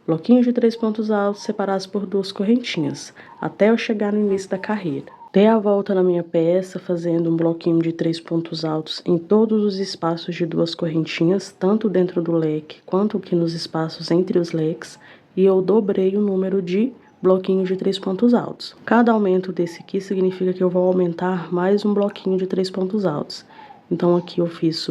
Bloquinhos de 3 pontos altos separados por 2 correntinhas, até eu chegar no início da carreira. Dei a volta na minha peça, fazendo um bloquinho de 3 pontos altos em todos os espaços de 2 correntinhas, tanto dentro do leque quanto aqui nos espaços entre os leques, e eu dobrei o número de bloquinhos de 3 pontos altos. Cada aumento desse aqui significa que eu vou aumentar mais um bloquinho de 3 pontos altos. Então aqui eu fiz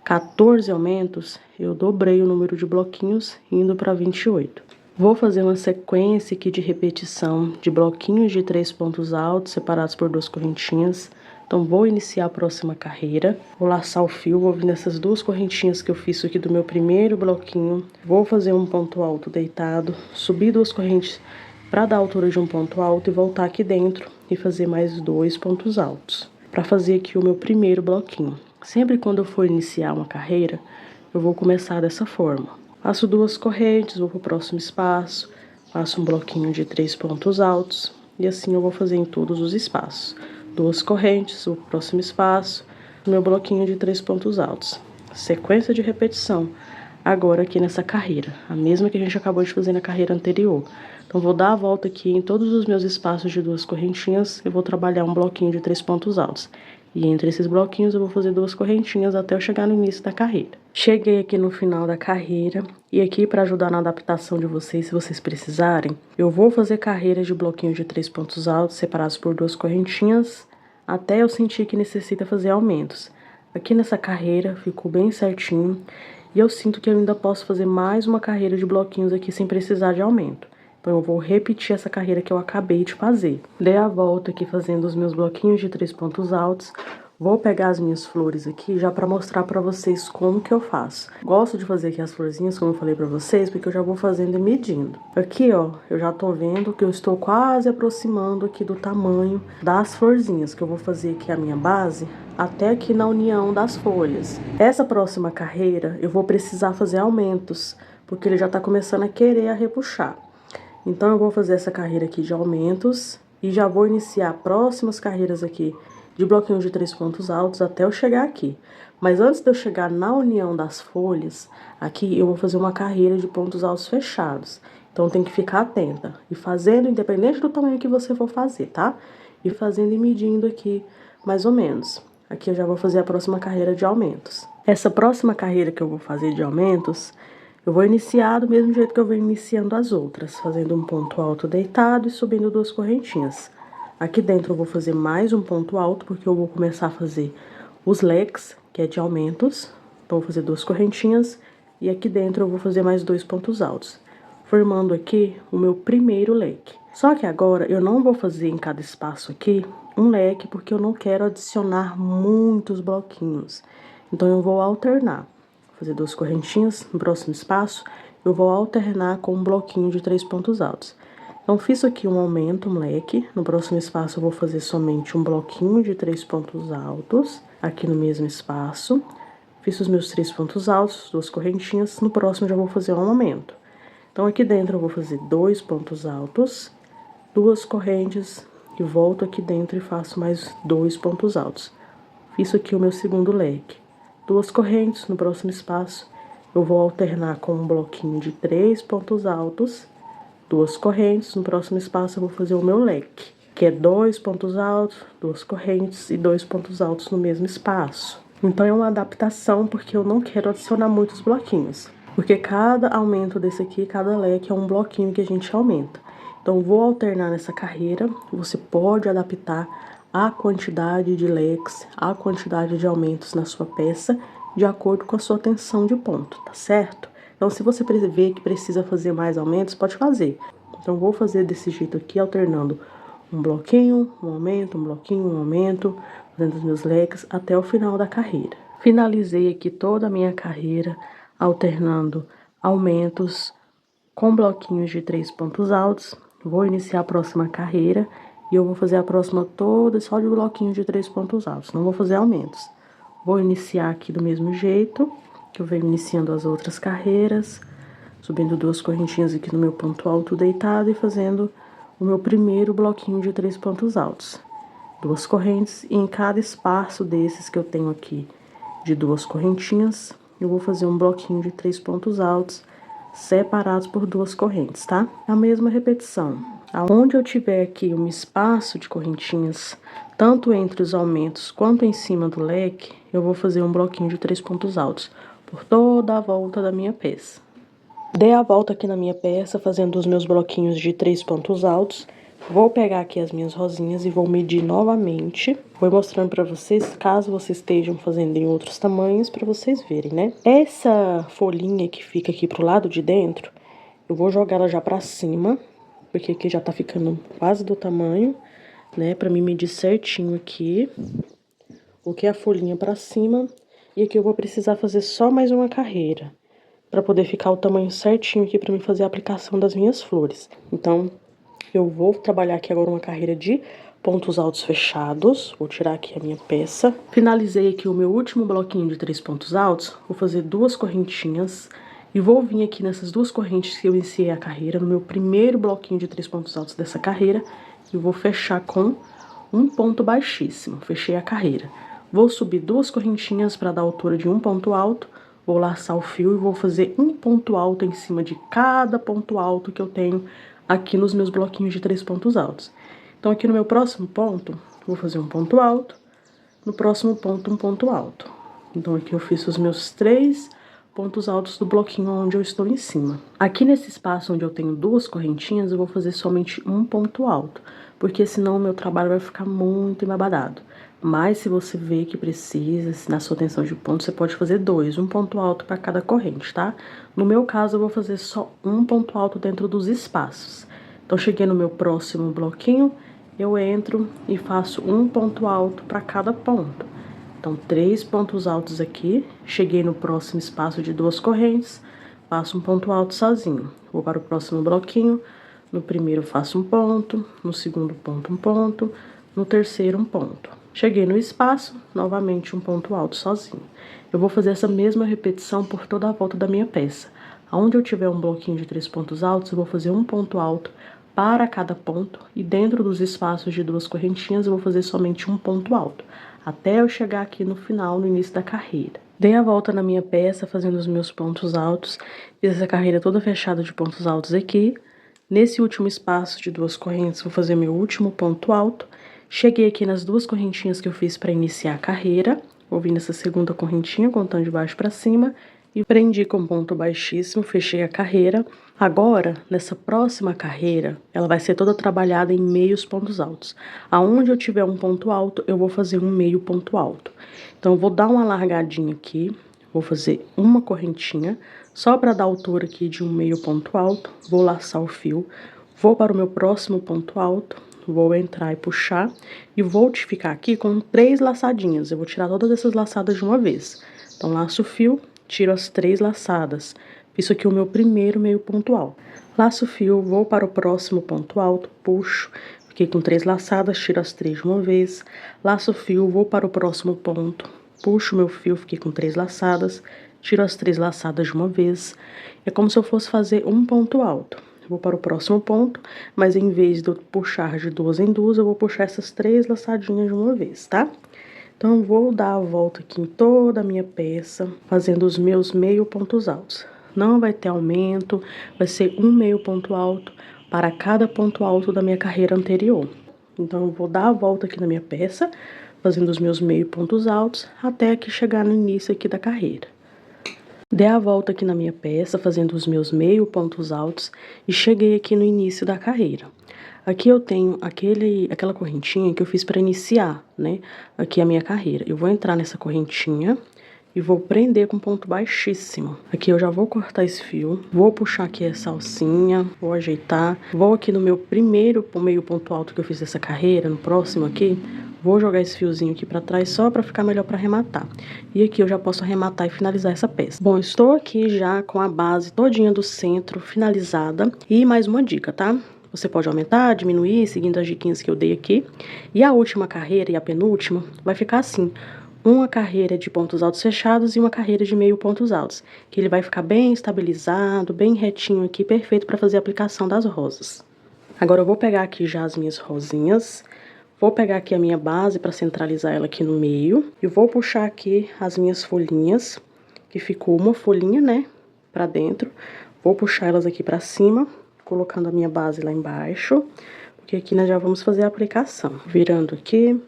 14 aumentos, eu dobrei o número de bloquinhos, indo para 28. Vou fazer uma sequência aqui de repetição de bloquinhos de 3 pontos altos, separados por 2 correntinhas. Então, vou iniciar a próxima carreira, vou laçar o fio, vou vir nessas 2 correntinhas que eu fiz aqui do meu primeiro bloquinho. Vou fazer um ponto alto deitado, subir 2 correntes para dar a altura de um ponto alto e voltar aqui dentro e fazer mais 2 pontos altos, para fazer aqui o meu primeiro bloquinho. Sempre quando eu for iniciar uma carreira, eu vou começar dessa forma. Faço 2 correntes, vou para o próximo espaço, faço um bloquinho de 3 pontos altos, e assim eu vou fazer em todos os espaços. 2 correntes, vou para o próximo espaço, meu bloquinho de 3 pontos altos. Sequência de repetição, agora aqui nessa carreira, a mesma que a gente acabou de fazer na carreira anterior. Então, vou dar a volta aqui em todos os meus espaços de 2 correntinhas, eu vou trabalhar um bloquinho de 3 pontos altos. E entre esses bloquinhos eu vou fazer 2 correntinhas até eu chegar no início da carreira. Cheguei aqui no final da carreira, e aqui para ajudar na adaptação de vocês, se vocês precisarem, eu vou fazer carreiras de bloquinhos de 3 pontos altos, separados por 2 correntinhas, até eu sentir que necessita fazer aumentos. Aqui nessa carreira ficou bem certinho, e eu sinto que eu ainda posso fazer mais uma carreira de bloquinhos aqui sem precisar de aumento. Então, eu vou repetir essa carreira que eu acabei de fazer. Dei a volta aqui fazendo os meus bloquinhos de 3 pontos altos. Vou pegar as minhas flores aqui já para mostrar para vocês como que eu faço. Gosto de fazer aqui as florzinhas, como eu falei para vocês, porque eu já vou fazendo e medindo. Aqui, ó, eu já tô vendo que eu estou quase aproximando aqui do tamanho das florzinhas, que eu vou fazer aqui a minha base até aqui na união das folhas. Essa próxima carreira eu vou precisar fazer aumentos, porque ele já tá começando a querer repuxar. Então, eu vou fazer essa carreira aqui de aumentos e já vou iniciar próximas carreiras aqui de bloquinhos de 3 pontos altos até eu chegar aqui. Mas antes de eu chegar na união das folhas, aqui eu vou fazer uma carreira de pontos altos fechados. Então, tem que ficar atenta e fazendo, independente do tamanho que você for fazer, tá? E fazendo e medindo aqui, mais ou menos. Aqui eu já vou fazer a próxima carreira de aumentos. Essa próxima carreira que eu vou fazer de aumentos, eu vou iniciar do mesmo jeito que eu venho iniciando as outras, fazendo um ponto alto deitado e subindo 2 correntinhas. Aqui dentro eu vou fazer mais um ponto alto, porque eu vou começar a fazer os leques, que é de aumentos. Então, vou fazer 2 correntinhas e aqui dentro eu vou fazer mais 2 pontos altos, formando aqui o meu primeiro leque. Só que agora eu não vou fazer em cada espaço aqui um leque, porque eu não quero adicionar muitos bloquinhos. Então, eu vou alternar. Vou fazer 2 correntinhas, no próximo espaço eu vou alternar com um bloquinho de 3 pontos altos. Então, fiz aqui um aumento, um leque. No próximo espaço eu vou fazer somente um bloquinho de 3 pontos altos, aqui no mesmo espaço. Fiz os meus 3 pontos altos, 2 correntinhas. No próximo já vou fazer um aumento. Então, aqui dentro eu vou fazer 2 pontos altos, 2 correntes, e volto aqui dentro e faço mais 2 pontos altos. Fiz aqui o meu segundo leque. 2 correntes, no próximo espaço eu vou alternar com um bloquinho de 3 pontos altos, 2 correntes, no próximo espaço eu vou fazer o meu leque, que é 2 pontos altos, 2 correntes e 2 pontos altos no mesmo espaço. Então, é uma adaptação, porque eu não quero adicionar muitos bloquinhos, porque cada aumento desse aqui, cada leque é um bloquinho que a gente aumenta. Então, vou alternar nessa carreira. Você pode adaptar a quantidade de leques, a quantidade de aumentos na sua peça, de acordo com a sua tensão de ponto, tá certo? Então, se você vê que precisa fazer mais aumentos, pode fazer. Então, vou fazer desse jeito aqui, alternando um bloquinho, um aumento, um bloquinho, um aumento, fazendo os meus leques até o final da carreira. Finalizei aqui toda a minha carreira, alternando aumentos com bloquinhos de 3 pontos altos. Vou iniciar a próxima carreira e eu vou fazer a próxima toda só de bloquinhos de 3 pontos altos, não vou fazer aumentos. Vou iniciar aqui do mesmo jeito que eu venho iniciando as outras carreiras, subindo 2 correntinhas aqui no meu ponto alto deitado e fazendo o meu primeiro bloquinho de 3 pontos altos. 2 correntes, e em cada espaço desses que eu tenho aqui de 2 correntinhas, eu vou fazer um bloquinho de 3 pontos altos, separados por 2 correntes, tá? A mesma repetição. Aonde eu tiver aqui um espaço de correntinhas, tanto entre os aumentos quanto em cima do leque, eu vou fazer um bloquinho de 3 pontos altos por toda a volta da minha peça. Dei a volta aqui na minha peça, fazendo os meus bloquinhos de 3 pontos altos. Vou pegar aqui as minhas rosinhas e vou medir novamente. Vou mostrando pra vocês, caso vocês estejam fazendo em outros tamanhos, pra vocês verem, né? Essa folhinha que fica aqui pro lado de dentro, eu vou jogar ela já pra cima, porque aqui já tá ficando quase do tamanho, né? Pra mim medir certinho aqui. Coloquei a folhinha pra cima e aqui eu vou precisar fazer só mais uma carreira, pra poder ficar o tamanho certinho aqui pra mim fazer a aplicação das minhas flores. Então, eu vou trabalhar aqui agora uma carreira de pontos altos fechados. Vou tirar aqui a minha peça. Finalizei aqui o meu último bloquinho de 3 pontos altos. Vou fazer 2 correntinhas e vou vir aqui nessas 2 correntes que eu iniciei a carreira, no meu primeiro bloquinho de 3 pontos altos dessa carreira, e vou fechar com um ponto baixíssimo. Fechei a carreira. Vou subir 2 correntinhas para dar altura de um ponto alto. Vou laçar o fio e vou fazer um ponto alto em cima de cada ponto alto que eu tenho aqui nos meus bloquinhos de 3 pontos altos. Então, aqui no meu próximo ponto, vou fazer um ponto alto, no próximo ponto, um ponto alto. Então, aqui eu fiz os meus 3 pontos altos do bloquinho onde eu estou em cima. Aqui nesse espaço onde eu tenho 2 correntinhas, eu vou fazer somente um ponto alto, porque senão o meu trabalho vai ficar muito embabadado. Mas se você vê que precisa, na sua tensão de ponto, você pode fazer 2, um ponto alto para cada corrente, tá? No meu caso, eu vou fazer só um ponto alto dentro dos espaços. Então, cheguei no meu próximo bloquinho, eu entro e faço um ponto alto para cada ponto. Então, 3 pontos altos aqui, cheguei no próximo espaço de 2 correntes, faço um ponto alto sozinho. Vou para o próximo bloquinho, no primeiro faço um ponto, no segundo ponto um ponto, no terceiro um ponto. Cheguei no espaço, novamente um ponto alto sozinho. Eu vou fazer essa mesma repetição por toda a volta da minha peça. Aonde eu tiver um bloquinho de 3 pontos altos, eu vou fazer um ponto alto para cada ponto, e dentro dos espaços de 2 correntinhas eu vou fazer somente um ponto alto, até eu chegar aqui no final, no início da carreira. Dei a volta na minha peça, fazendo os meus pontos altos, fiz essa carreira toda fechada de pontos altos aqui. Nesse último espaço de 2 correntes, vou fazer meu último ponto alto. Cheguei aqui nas 2 correntinhas que eu fiz para iniciar a carreira, vou vir nessa segunda correntinha, contando de baixo para cima, e prendi com ponto baixíssimo, fechei a carreira. Agora, nessa próxima carreira, ela vai ser toda trabalhada em meios pontos altos. Aonde eu tiver um ponto alto, eu vou fazer um meio ponto alto. Então, eu vou dar uma largadinha aqui, Vou fazer uma correntinha, só para dar altura aqui de um meio ponto alto. Vou laçar o fio, vou para o meu próximo ponto alto, vou entrar e puxar. E vou ficar aqui com 3 laçadinhas, eu vou tirar todas essas laçadas de uma vez. Então, laço o fio, tiro as 3 laçadas. Isso aqui é o meu primeiro meio ponto alto. Laço o fio, vou para o próximo ponto alto, puxo. Fiquei com 3 laçadas, tiro as 3 de uma vez. Laço o fio, vou para o próximo ponto. Puxo meu fio, fiquei com 3 laçadas. Tiro as 3 laçadas de uma vez. É como se eu fosse fazer um ponto alto. Vou para o próximo ponto, mas em vez de eu puxar de 2 em 2, eu vou puxar essas 3 laçadinhas de uma vez, tá? Então, eu vou dar a volta aqui em toda a minha peça, fazendo os meus meio pontos altos. Não vai ter aumento, vai ser um meio ponto alto para cada ponto alto da minha carreira anterior. Então, eu vou dar a volta aqui na minha peça, fazendo os meus meio pontos altos, até aqui chegar no início aqui da carreira. Dei a volta aqui na minha peça, fazendo os meus meio pontos altos, e cheguei aqui no início da carreira. Aqui eu tenho aquela correntinha que eu fiz para iniciar, né, aqui a minha carreira. Eu vou entrar nessa correntinha e vou prender com ponto baixíssimo. Aqui eu já vou cortar esse fio, vou puxar aqui essa alcinha, vou ajeitar. Vou aqui no meu primeiro meio ponto alto que eu fiz dessa carreira, no próximo aqui, vou jogar esse fiozinho aqui pra trás só pra ficar melhor pra arrematar. E aqui eu já posso arrematar e finalizar essa peça. Bom, estou aqui já com a base todinha do centro finalizada. E mais uma dica, tá? Você pode aumentar, diminuir, seguindo as diquinhas que eu dei aqui. E a última carreira e a penúltima vai ficar assim: uma carreira de pontos altos fechados e uma carreira de meio pontos altos. Que ele vai ficar bem estabilizado, bem retinho aqui, perfeito para fazer a aplicação das rosas. Agora eu vou pegar aqui já as minhas rosinhas. Vou pegar aqui a minha base para centralizar ela aqui no meio. E vou puxar aqui as minhas folhinhas, que ficou uma folhinha, né, para dentro. Vou puxar elas aqui para cima, colocando a minha base lá embaixo, porque aqui nós já vamos fazer a aplicação. Virando aqui,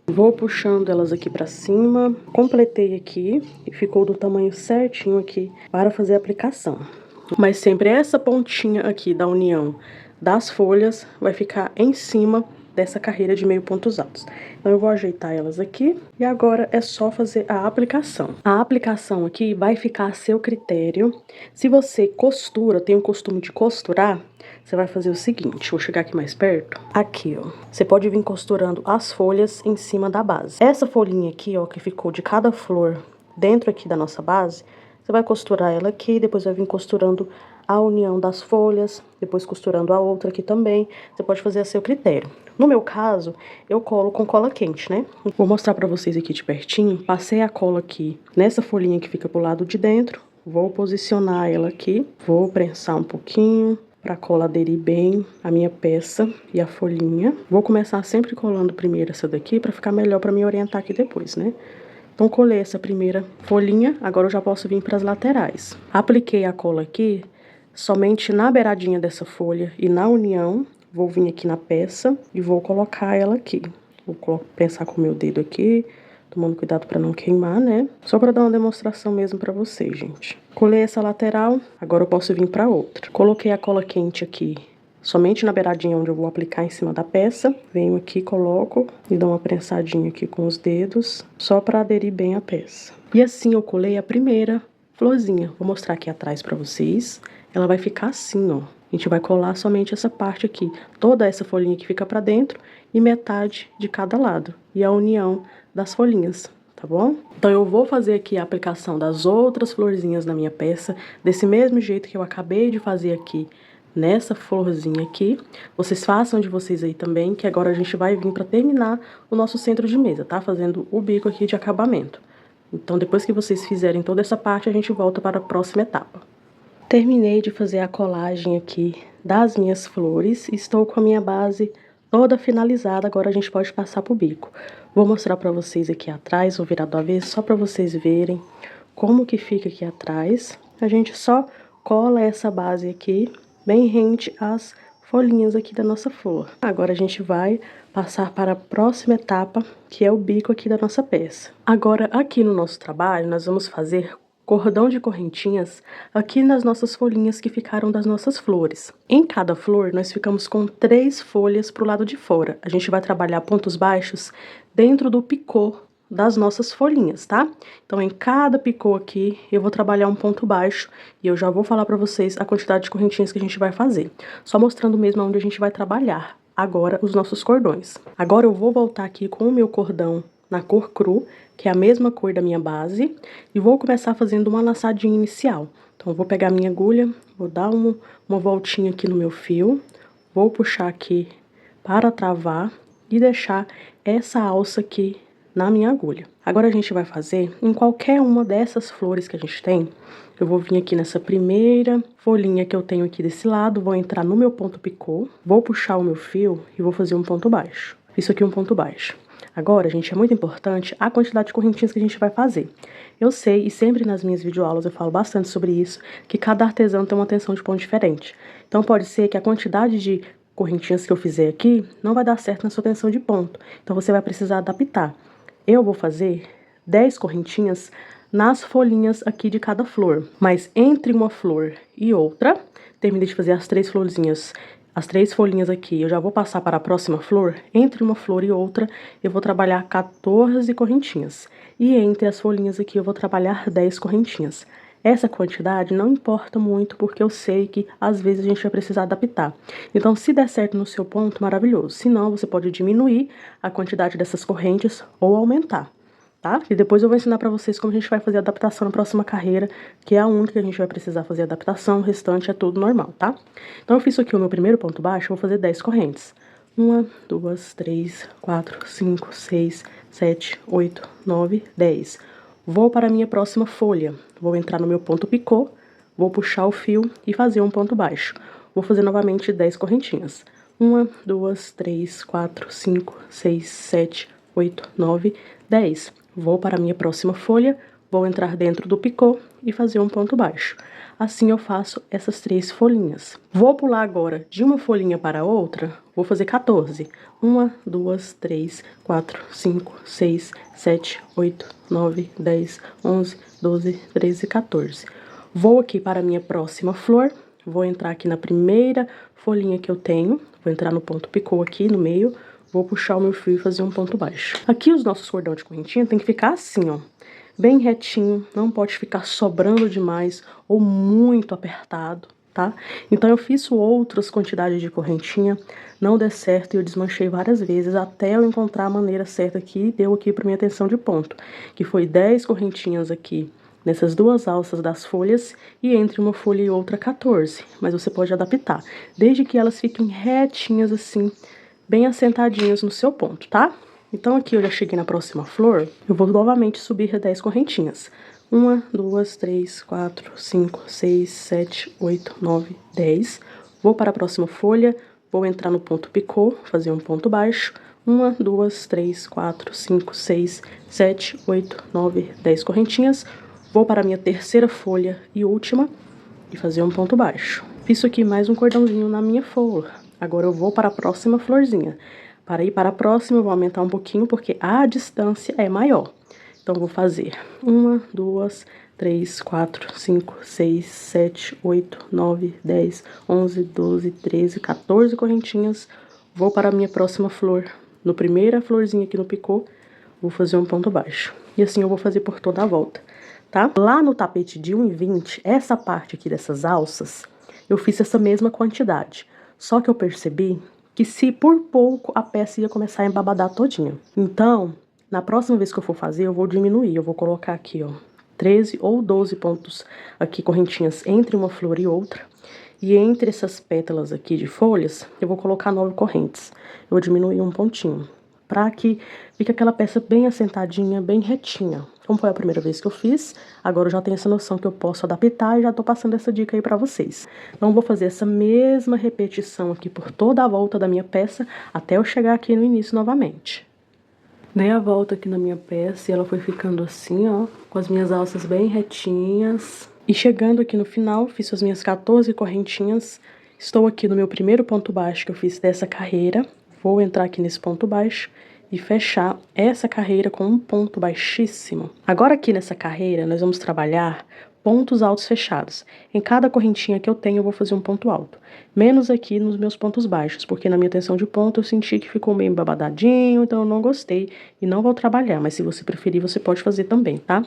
vou puxando elas aqui pra cima, completei aqui e ficou do tamanho certinho aqui para fazer a aplicação. Mas sempre essa pontinha aqui da união das folhas vai ficar em cima dessa carreira de meio pontos altos. Então, eu vou ajeitar elas aqui e agora é só fazer a aplicação. A aplicação aqui vai ficar a seu critério. Se você costura, tem o costume de costurar, você vai fazer o seguinte, vou chegar aqui mais perto. Aqui, ó, você pode vir costurando as folhas em cima da base. Essa folhinha aqui, ó, que ficou de cada flor dentro aqui da nossa base, você vai costurar ela aqui, depois vai vir costurando a união das folhas, depois costurando a outra aqui também. Você pode fazer a seu critério. No meu caso, eu colo com cola quente, né? Vou mostrar pra vocês aqui de pertinho. Passei a cola aqui nessa folhinha que fica pro lado de dentro. Vou posicionar ela aqui. Vou prensar um pouquinho pra cola aderir bem a minha peça e a folhinha. Vou começar sempre colando primeiro essa daqui pra ficar melhor pra me orientar aqui depois, né? Então, colei essa primeira folhinha, agora eu já posso vir para as laterais. Apliquei a cola aqui somente na beiradinha dessa folha e na união. Vou vir aqui na peça e vou colocar ela aqui. Vou prensar com o meu dedo aqui, tomando cuidado para não queimar, né? Só para dar uma demonstração mesmo para vocês, gente. Colei essa lateral, agora eu posso vir para outra. Coloquei a cola quente aqui somente na beiradinha onde eu vou aplicar em cima da peça. Venho aqui, coloco e dou uma prensadinha aqui com os dedos, só para aderir bem a peça. E assim eu colei a primeira florzinha. Vou mostrar aqui atrás para vocês. Ela vai ficar assim, ó. A gente vai colar somente essa parte aqui. Toda essa folhinha que fica para dentro e metade de cada lado. E a união das folhinhas, tá bom? Então eu vou fazer aqui a aplicação das outras florzinhas na minha peça, desse mesmo jeito que eu acabei de fazer aqui nessa florzinha aqui. Vocês façam de vocês aí também, que agora a gente vai vir para terminar o nosso centro de mesa, tá? Fazendo o bico aqui de acabamento. Então, depois que vocês fizerem toda essa parte, a gente volta para a próxima etapa. Terminei de fazer a colagem aqui das minhas flores. Estou com a minha base toda finalizada, agora a gente pode passar pro bico. Vou mostrar para vocês aqui atrás, vou virar do avesso, só para vocês verem como que fica aqui atrás. A gente só cola essa base aqui bem rente às folhinhas aqui da nossa flor. Agora a gente vai passar para a próxima etapa, que é o bico aqui da nossa peça. Agora, aqui no nosso trabalho, nós vamos fazer cordão de correntinhas aqui nas nossas folhinhas que ficaram das nossas flores. Em cada flor, nós ficamos com 3 folhas pro lado de fora. A gente vai trabalhar pontos baixos dentro do picô das nossas folhinhas, tá? Então, em cada picô aqui, eu vou trabalhar um ponto baixo e eu já vou falar pra vocês a quantidade de correntinhas que a gente vai fazer. Só mostrando mesmo onde a gente vai trabalhar agora os nossos cordões. Agora eu vou voltar aqui com o meu cordão na cor cru, que é a mesma cor da minha base, e vou começar fazendo uma laçadinha inicial. Então, eu vou pegar minha agulha, vou dar uma voltinha aqui no meu fio, vou puxar aqui para travar e deixar essa alça aqui na minha agulha. Agora a gente vai fazer em qualquer uma dessas flores que a gente tem. Eu vou vir aqui nessa primeira folhinha que eu tenho aqui desse lado, vou entrar no meu ponto picô, vou puxar o meu fio e vou fazer um ponto baixo. Isso aqui é um ponto baixo. Agora, gente, é muito importante a quantidade de correntinhas que a gente vai fazer. Eu sei, e sempre nas minhas videoaulas eu falo bastante sobre isso, que cada artesão tem uma tensão de ponto diferente. Então pode ser que a quantidade de correntinhas que eu fizer aqui não vai dar certo na sua tensão de ponto. Então você vai precisar adaptar. Eu vou fazer 10 correntinhas nas folhinhas aqui de cada flor. Mas entre uma flor e outra, terminei de fazer as 3 florzinhas, as 3 folhinhas aqui, eu já vou passar para a próxima flor. Entre uma flor e outra, eu vou trabalhar 14 correntinhas. E entre as folhinhas aqui, eu vou trabalhar 10 correntinhas. Essa quantidade não importa muito, porque eu sei que às vezes a gente vai precisar adaptar. Então, se der certo no seu ponto, maravilhoso. Se não, você pode diminuir a quantidade dessas correntes ou aumentar, tá? E depois eu vou ensinar pra vocês como a gente vai fazer a adaptação na próxima carreira, que é a única que a gente vai precisar fazer adaptação, o restante é tudo normal, tá? Então, eu fiz aqui o meu primeiro ponto baixo, eu vou fazer 10 correntes. 1, 2, 3, 4, 5, 6, 7, 8, 9, 10. Vou para a minha próxima folha. Vou entrar no meu ponto picô, vou puxar o fio e fazer um ponto baixo. Vou fazer novamente 10 correntinhas. 1, 2, 3, 4, 5, 6, 7, 8, 9, 10. Vou para a minha próxima folha, vou entrar dentro do picô e fazer um ponto baixo. Assim eu faço essas 3 folhinhas. Vou pular agora de uma folhinha para outra, vou fazer 14. 1, 2, 3, 4, 5, 6, 7, 8, 9, 10, 11, 12, 13, 14. Vou aqui para a minha próxima flor, vou entrar aqui na primeira folhinha que eu tenho, vou entrar no ponto picô aqui no meio, vou puxar o meu fio e fazer um ponto baixo. Aqui os nossos cordões de correntinha tem que ficar assim, ó, bem retinho, não pode ficar sobrando demais ou muito apertado, tá? Então eu fiz outras quantidades de correntinha, não deu certo e eu desmanchei várias vezes até eu encontrar a maneira certa que deu aqui para minha tensão de ponto, que foi 10 correntinhas aqui nessas 2 alças das folhas e entre uma folha e outra 14, mas você pode adaptar, desde que elas fiquem retinhas assim, bem assentadinhas no seu ponto, tá? Então, aqui eu já cheguei na próxima flor, eu vou novamente subir 10 correntinhas. 1, 2, 3, 4, 5, 6, 7, 8, 9, 10. Vou para a próxima folha, vou entrar no ponto picô, fazer um ponto baixo. 1, 2, 3, 4, 5, 6, 7, 8, 9, 10 correntinhas. Vou para a minha terceira folha e última e fazer um ponto baixo. Fiz aqui mais um cordãozinho na minha flor. Agora eu vou para a próxima florzinha. Para ir para a próxima, eu vou aumentar um pouquinho, porque a distância é maior. Então, vou fazer 1, 2, 3, 4, 5, 6, 7, 8, 9, 10, 11, 12, 13, 14 correntinhas. Vou para a minha próxima flor. No primeira florzinha aqui no picô, vou fazer um ponto baixo. E assim eu vou fazer por toda a volta, tá? Lá no tapete de 1,20, essa parte aqui dessas alças, eu fiz essa mesma quantidade. Só que eu percebi que se por pouco a peça ia começar a embabadar todinha. Então, na próxima vez que eu for fazer, eu vou diminuir. Eu vou colocar aqui, ó, 13 ou 12 pontos aqui, correntinhas entre uma flor e outra. E entre essas pétalas aqui de folhas, eu vou colocar 9 correntes. Eu vou diminuir um pontinho, pra que fique aquela peça bem assentadinha, bem retinha. Como foi a primeira vez que eu fiz, agora eu já tenho essa noção que eu posso adaptar e já tô passando essa dica aí pra vocês. Então, eu vou fazer essa mesma repetição aqui por toda a volta da minha peça, até eu chegar aqui no início novamente. Dei a volta aqui na minha peça e ela foi ficando assim, ó, com as minhas alças bem retinhas. E chegando aqui no final, fiz as minhas 14 correntinhas. Estou aqui no meu primeiro ponto baixo que eu fiz dessa carreira. Vou entrar aqui nesse ponto baixo e fechar essa carreira com um ponto baixíssimo. Agora aqui nessa carreira nós vamos trabalhar pontos altos fechados. Em cada correntinha que eu tenho, eu vou fazer um ponto alto. Menos aqui nos meus pontos baixos, porque na minha tensão de ponto eu senti que ficou meio babadadinho, então eu não gostei e não vou trabalhar. Mas se você preferir, você pode fazer também, tá?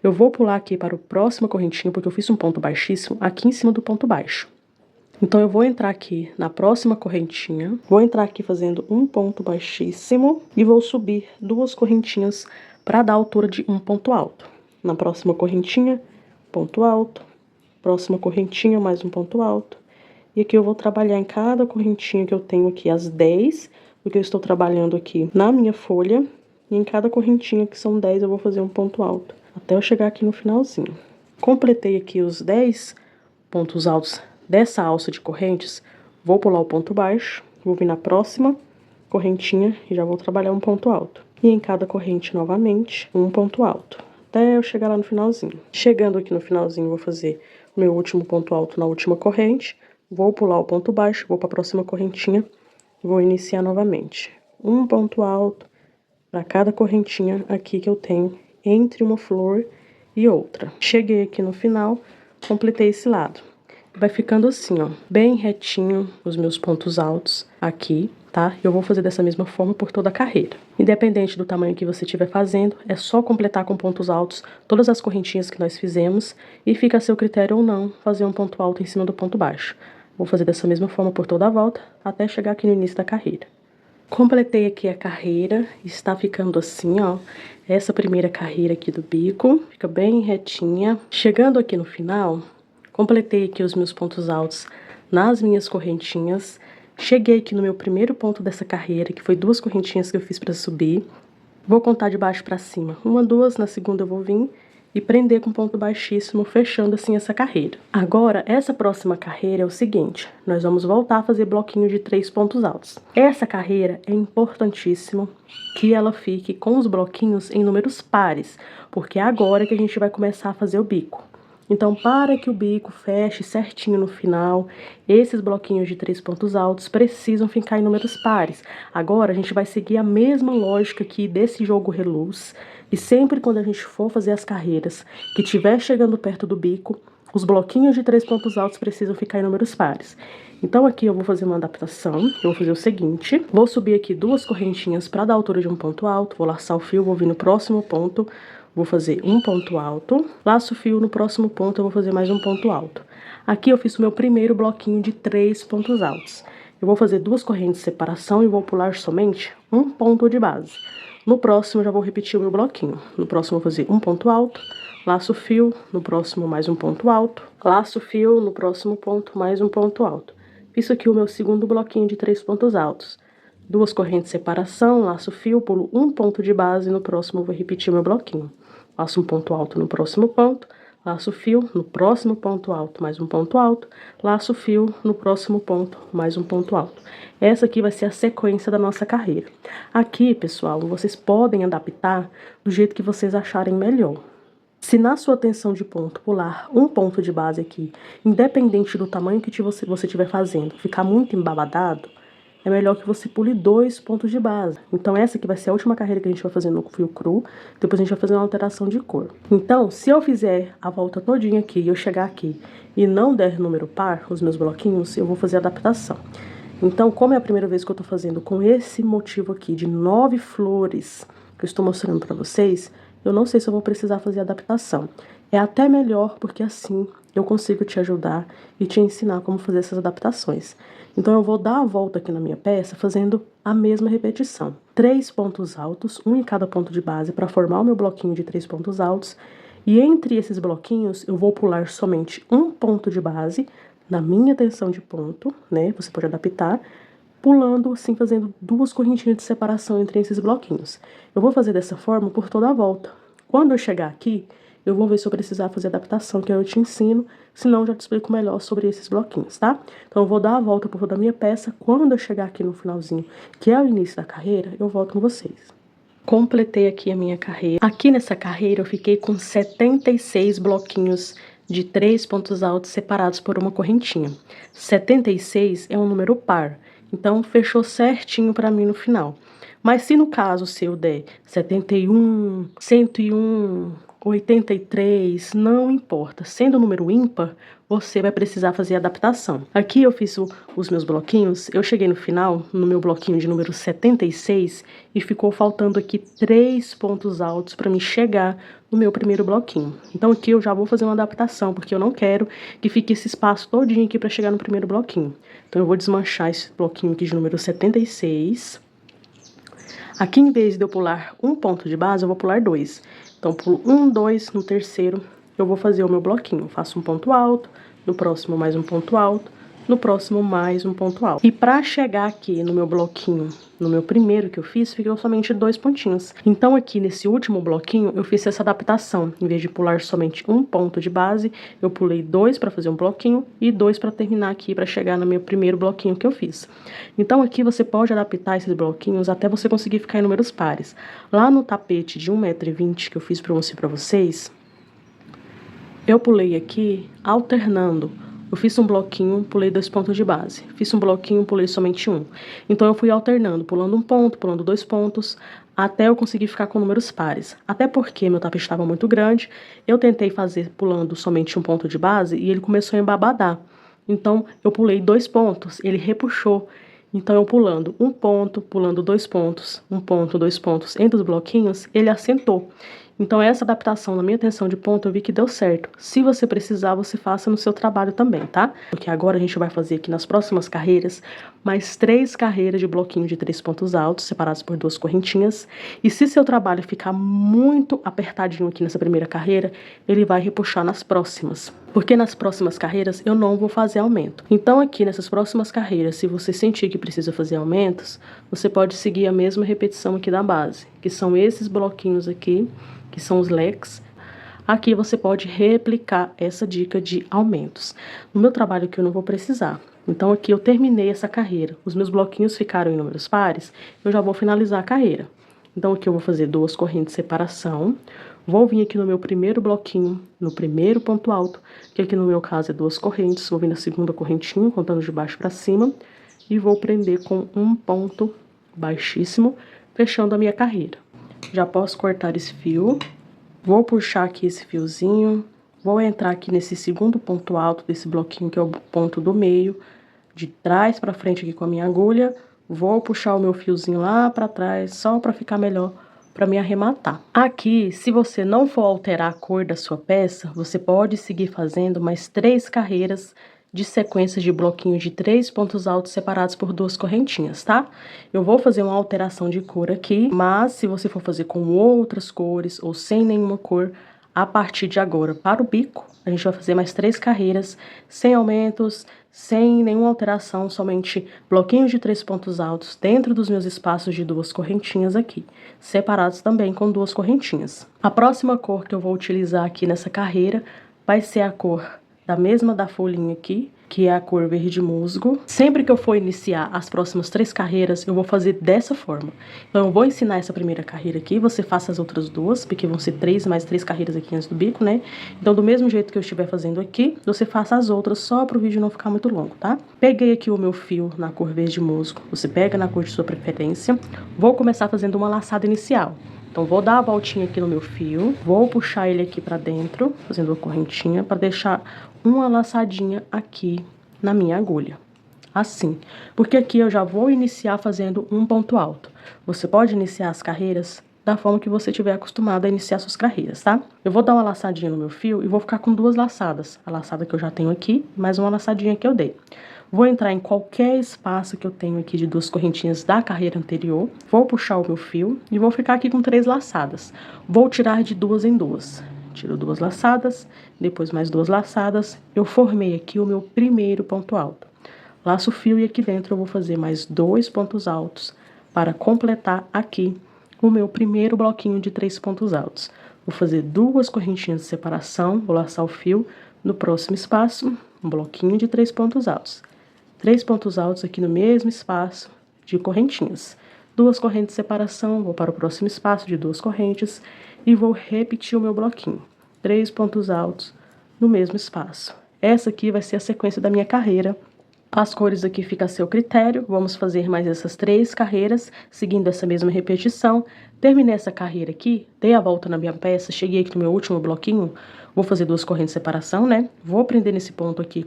Eu vou pular aqui para o próximo correntinho, porque eu fiz um ponto baixíssimo aqui em cima do ponto baixo. Então, eu vou entrar aqui na próxima correntinha, vou entrar aqui fazendo um ponto baixíssimo e vou subir 2 correntinhas para dar a altura de um ponto alto. Na próxima correntinha, ponto alto, próxima correntinha, mais um ponto alto. E aqui eu vou trabalhar em cada correntinha que eu tenho aqui as 10, porque eu estou trabalhando aqui na minha folha. E em cada correntinha, que são 10, eu vou fazer um ponto alto, até eu chegar aqui no finalzinho. Completei aqui os 10 pontos altos dessa alça de correntes, vou pular o ponto baixo, vou vir na próxima correntinha e já vou trabalhar um ponto alto. E em cada corrente, novamente, um ponto alto, até eu chegar lá no finalzinho. Chegando aqui no finalzinho, vou fazer o meu último ponto alto na última corrente, vou pular o ponto baixo, vou para a próxima correntinha, vou iniciar novamente. Um ponto alto para cada correntinha aqui que eu tenho entre uma flor e outra. Cheguei aqui no final, completei esse lado. Vai ficando assim, ó, bem retinho os meus pontos altos aqui, tá? Eu vou fazer dessa mesma forma por toda a carreira. Independente do tamanho que você estiver fazendo, é só completar com pontos altos todas as correntinhas que nós fizemos e fica a seu critério ou não fazer um ponto alto em cima do ponto baixo. Vou fazer dessa mesma forma por toda a volta até chegar aqui no início da carreira. Completei aqui a carreira, está ficando assim, ó, essa primeira carreira aqui do bico, fica bem retinha. Chegando aqui no final, completei aqui os meus pontos altos nas minhas correntinhas. Cheguei aqui no meu primeiro ponto dessa carreira, que foi 2 correntinhas que eu fiz para subir. Vou contar de baixo para cima. 1, 2, na segunda eu vou vir e prender com ponto baixíssimo, fechando assim essa carreira. Agora, essa próxima carreira é o seguinte, nós vamos voltar a fazer bloquinho de 3 pontos altos. Essa carreira é importantíssimo que ela fique com os bloquinhos em números pares, porque é agora que a gente vai começar a fazer o bico. Então, para que o bico feche certinho no final, esses bloquinhos de 3 pontos altos precisam ficar em números pares. Agora, a gente vai seguir a mesma lógica aqui desse jogo reluz. E sempre quando a gente for fazer as carreiras que estiver chegando perto do bico, os bloquinhos de 3 pontos altos precisam ficar em números pares. Então, aqui eu vou fazer uma adaptação. Eu vou fazer o seguinte, vou subir aqui 2 correntinhas para dar a altura de um ponto alto, vou laçar o fio, vou vir no próximo ponto, vou fazer um ponto alto, laço o fio, no próximo ponto eu vou fazer mais um ponto alto. Aqui eu fiz o meu primeiro bloquinho de 3 pontos altos. Eu vou fazer 2 correntes de separação e vou pular somente um ponto de base. No próximo eu já vou repetir o meu bloquinho. No próximo eu vou fazer um ponto alto, laço o fio, no próximo mais um ponto alto, laço o fio, no próximo ponto mais um ponto alto. Fiz aqui o meu segundo bloquinho de 3 pontos altos. 2 correntes de separação, laço o fio, pulo um ponto de base, no próximo eu vou repetir o meu bloquinho. Laço um ponto alto no próximo ponto, laço o fio, no próximo ponto alto, mais um ponto alto, laço o fio, no próximo ponto, mais um ponto alto. Essa aqui vai ser a sequência da nossa carreira. Aqui, pessoal, vocês podem adaptar do jeito que vocês acharem melhor. Se na sua tensão de ponto pular um ponto de base aqui, independente do tamanho que você estiver fazendo, ficar muito embabadado, é melhor que você pule 2 pontos de base. Então, essa aqui vai ser a última carreira que a gente vai fazer no fio cru. Depois a gente vai fazer uma alteração de cor. Então, se eu fizer a volta todinha aqui e eu chegar aqui e não der número par, os meus bloquinhos, eu vou fazer a adaptação. Então, como é a primeira vez que eu tô fazendo com esse motivo aqui de 9 flores que eu estou mostrando pra vocês, eu não sei se eu vou precisar fazer adaptação. É até melhor, porque assim eu consigo te ajudar e te ensinar como fazer essas adaptações. Então, eu vou dar a volta aqui na minha peça fazendo a mesma repetição. 3 pontos altos, um em cada ponto de base, para formar o meu bloquinho de 3 pontos altos. E entre esses bloquinhos, eu vou pular somente um ponto de base na minha tensão de ponto, né? Você pode adaptar, pulando assim, fazendo 2 correntinhas de separação entre esses bloquinhos. Eu vou fazer dessa forma por toda a volta. Quando eu chegar aqui, eu vou ver se eu precisar fazer adaptação, que eu te ensino, senão eu já te explico melhor sobre esses bloquinhos, tá? Então, eu vou dar a volta por toda a minha peça. Quando eu chegar aqui no finalzinho, que é o início da carreira, eu volto com vocês. Completei aqui a minha carreira. Aqui nessa carreira, eu fiquei com 76 bloquinhos de 3 pontos altos separados por uma correntinha. 76 é um número par, então fechou certinho pra mim no final. Mas se no caso seu der 71, 101, 83, não importa. Sendo um número ímpar, você vai precisar fazer adaptação. Aqui eu fiz os meus bloquinhos, eu cheguei no final, no meu bloquinho de número 76, e ficou faltando aqui 3 pontos altos para me chegar no meu primeiro bloquinho. Então aqui eu já vou fazer uma adaptação, porque eu não quero que fique esse espaço todinho aqui para chegar no primeiro bloquinho. Então eu vou desmanchar esse bloquinho aqui de número 76. Aqui, em vez de eu pular um ponto de base, eu vou pular 2. Então, pulo 1, 2, no terceiro eu vou fazer o meu bloquinho. Faço um ponto alto, no próximo mais um ponto alto, no próximo mais um ponto alto. E para chegar aqui no meu bloquinho, no meu primeiro que eu fiz, ficou somente 2 pontinhos. Então aqui nesse último bloquinho eu fiz essa adaptação. Em vez de pular somente um ponto de base, eu pulei 2 para fazer um bloquinho e 2 para terminar aqui, para chegar no meu primeiro bloquinho que eu fiz. Então aqui você pode adaptar esses bloquinhos até você conseguir ficar em números pares. Lá no tapete de 1,20 m que eu fiz para mostrar para vocês, eu pulei aqui alternando. Eu fiz um bloquinho, pulei 2 pontos de base. Fiz um bloquinho, pulei somente um. Então eu fui alternando, pulando um ponto, pulando 2 pontos, até eu conseguir ficar com números pares. Até porque meu tapete estava muito grande, eu tentei fazer pulando somente um ponto de base e ele começou a embabadar. Então eu pulei 2 pontos, ele repuxou. Então eu pulando um ponto, pulando 2 pontos, um ponto, 2 pontos entre os bloquinhos, ele assentou. Então essa adaptação na minha tensão de ponto eu vi que deu certo. Se você precisar, você faça no seu trabalho também, tá? Porque agora a gente vai fazer aqui nas próximas carreiras mais 3 carreiras de bloquinho de 3 pontos altos, separados por 2 correntinhas. E se seu trabalho ficar muito apertadinho aqui nessa primeira carreira, ele vai repuxar nas próximas. Porque nas próximas carreiras eu não vou fazer aumento. Então aqui nessas próximas carreiras, se você sentir que precisa fazer aumentos, você pode seguir a mesma repetição aqui da base, que são esses bloquinhos aqui, que são os leques. Aqui você pode replicar essa dica de aumentos. No meu trabalho aqui eu não vou precisar. Então aqui eu terminei essa carreira. Os meus bloquinhos ficaram em números pares, eu já vou finalizar a carreira. Então aqui eu vou fazer 2 correntes de separação. Vou vir aqui no meu primeiro bloquinho, no primeiro ponto alto, que aqui no meu caso é 2 correntes. Vou vir na segunda correntinha, contando de baixo para cima. E vou prender com um ponto baixíssimo, fechando a minha carreira. Já posso cortar esse fio, vou puxar aqui esse fiozinho, vou entrar aqui nesse segundo ponto alto desse bloquinho, que é o ponto do meio, de trás para frente aqui com a minha agulha, vou puxar o meu fiozinho lá para trás, só para ficar melhor, para me arrematar. Aqui, se você não for alterar a cor da sua peça, você pode seguir fazendo mais 3 carreiras de sequências de bloquinho de 3 pontos altos separados por 2 correntinhas, tá? Eu vou fazer uma alteração de cor aqui, mas se você for fazer com outras cores ou sem nenhuma cor, a partir de agora, para o bico, a gente vai fazer mais 3 carreiras, sem aumentos, sem nenhuma alteração, somente bloquinhos de 3 pontos altos dentro dos meus espaços de 2 correntinhas aqui, separados também com 2 correntinhas. A próxima cor que eu vou utilizar aqui nessa carreira vai ser a cor da mesma da folhinha aqui, que é a cor verde musgo. Sempre que eu for iniciar as próximas 3 carreiras, eu vou fazer dessa forma. Então, eu vou ensinar essa primeira carreira aqui, você faça as outras 2, porque vão ser 3 mais 3 carreiras aqui antes do bico, né? Então, do mesmo jeito que eu estiver fazendo aqui, você faça as outras, só para o vídeo não ficar muito longo, tá? Peguei aqui o meu fio na cor verde musgo, você pega na cor de sua preferência. Vou começar fazendo uma laçada inicial. Então, vou dar a voltinha aqui no meu fio, vou puxar ele aqui pra dentro, fazendo uma correntinha, pra deixar uma laçadinha aqui na minha agulha. Assim, porque aqui eu já vou iniciar fazendo um ponto alto. Você pode iniciar as carreiras da forma que você estiver acostumado a iniciar suas carreiras, tá? Eu vou dar uma laçadinha no meu fio e vou ficar com 2 laçadas. A laçada que eu já tenho aqui, mais uma laçadinha que eu dei. Vou entrar em qualquer espaço que eu tenho aqui de 2 correntinhas da carreira anterior. Vou puxar o meu fio e vou ficar aqui com 3 laçadas. Vou tirar de 2 em 2. Tiro 2 laçadas, depois mais 2 laçadas. Eu formei aqui o meu primeiro ponto alto. Laço o fio e aqui dentro eu vou fazer mais 2 pontos altos para completar aqui o meu primeiro bloquinho de 3 pontos altos. Vou fazer 2 correntinhas de separação, vou laçar o fio. No próximo espaço, um bloquinho de 3 pontos altos. 3 pontos altos aqui no mesmo espaço de correntinhas. 2 correntes de separação, vou para o próximo espaço de 2 correntes e vou repetir o meu bloquinho. 3 pontos altos no mesmo espaço. Essa aqui vai ser a sequência da minha carreira As cores aqui ficam a seu critério. Vamos fazer mais essas 3 carreiras, seguindo essa mesma repetição. Terminei essa carreira aqui, dei a volta na minha peça, cheguei aqui no meu último bloquinho, vou fazer 2 correntes de separação, né? Vou prender nesse ponto aqui,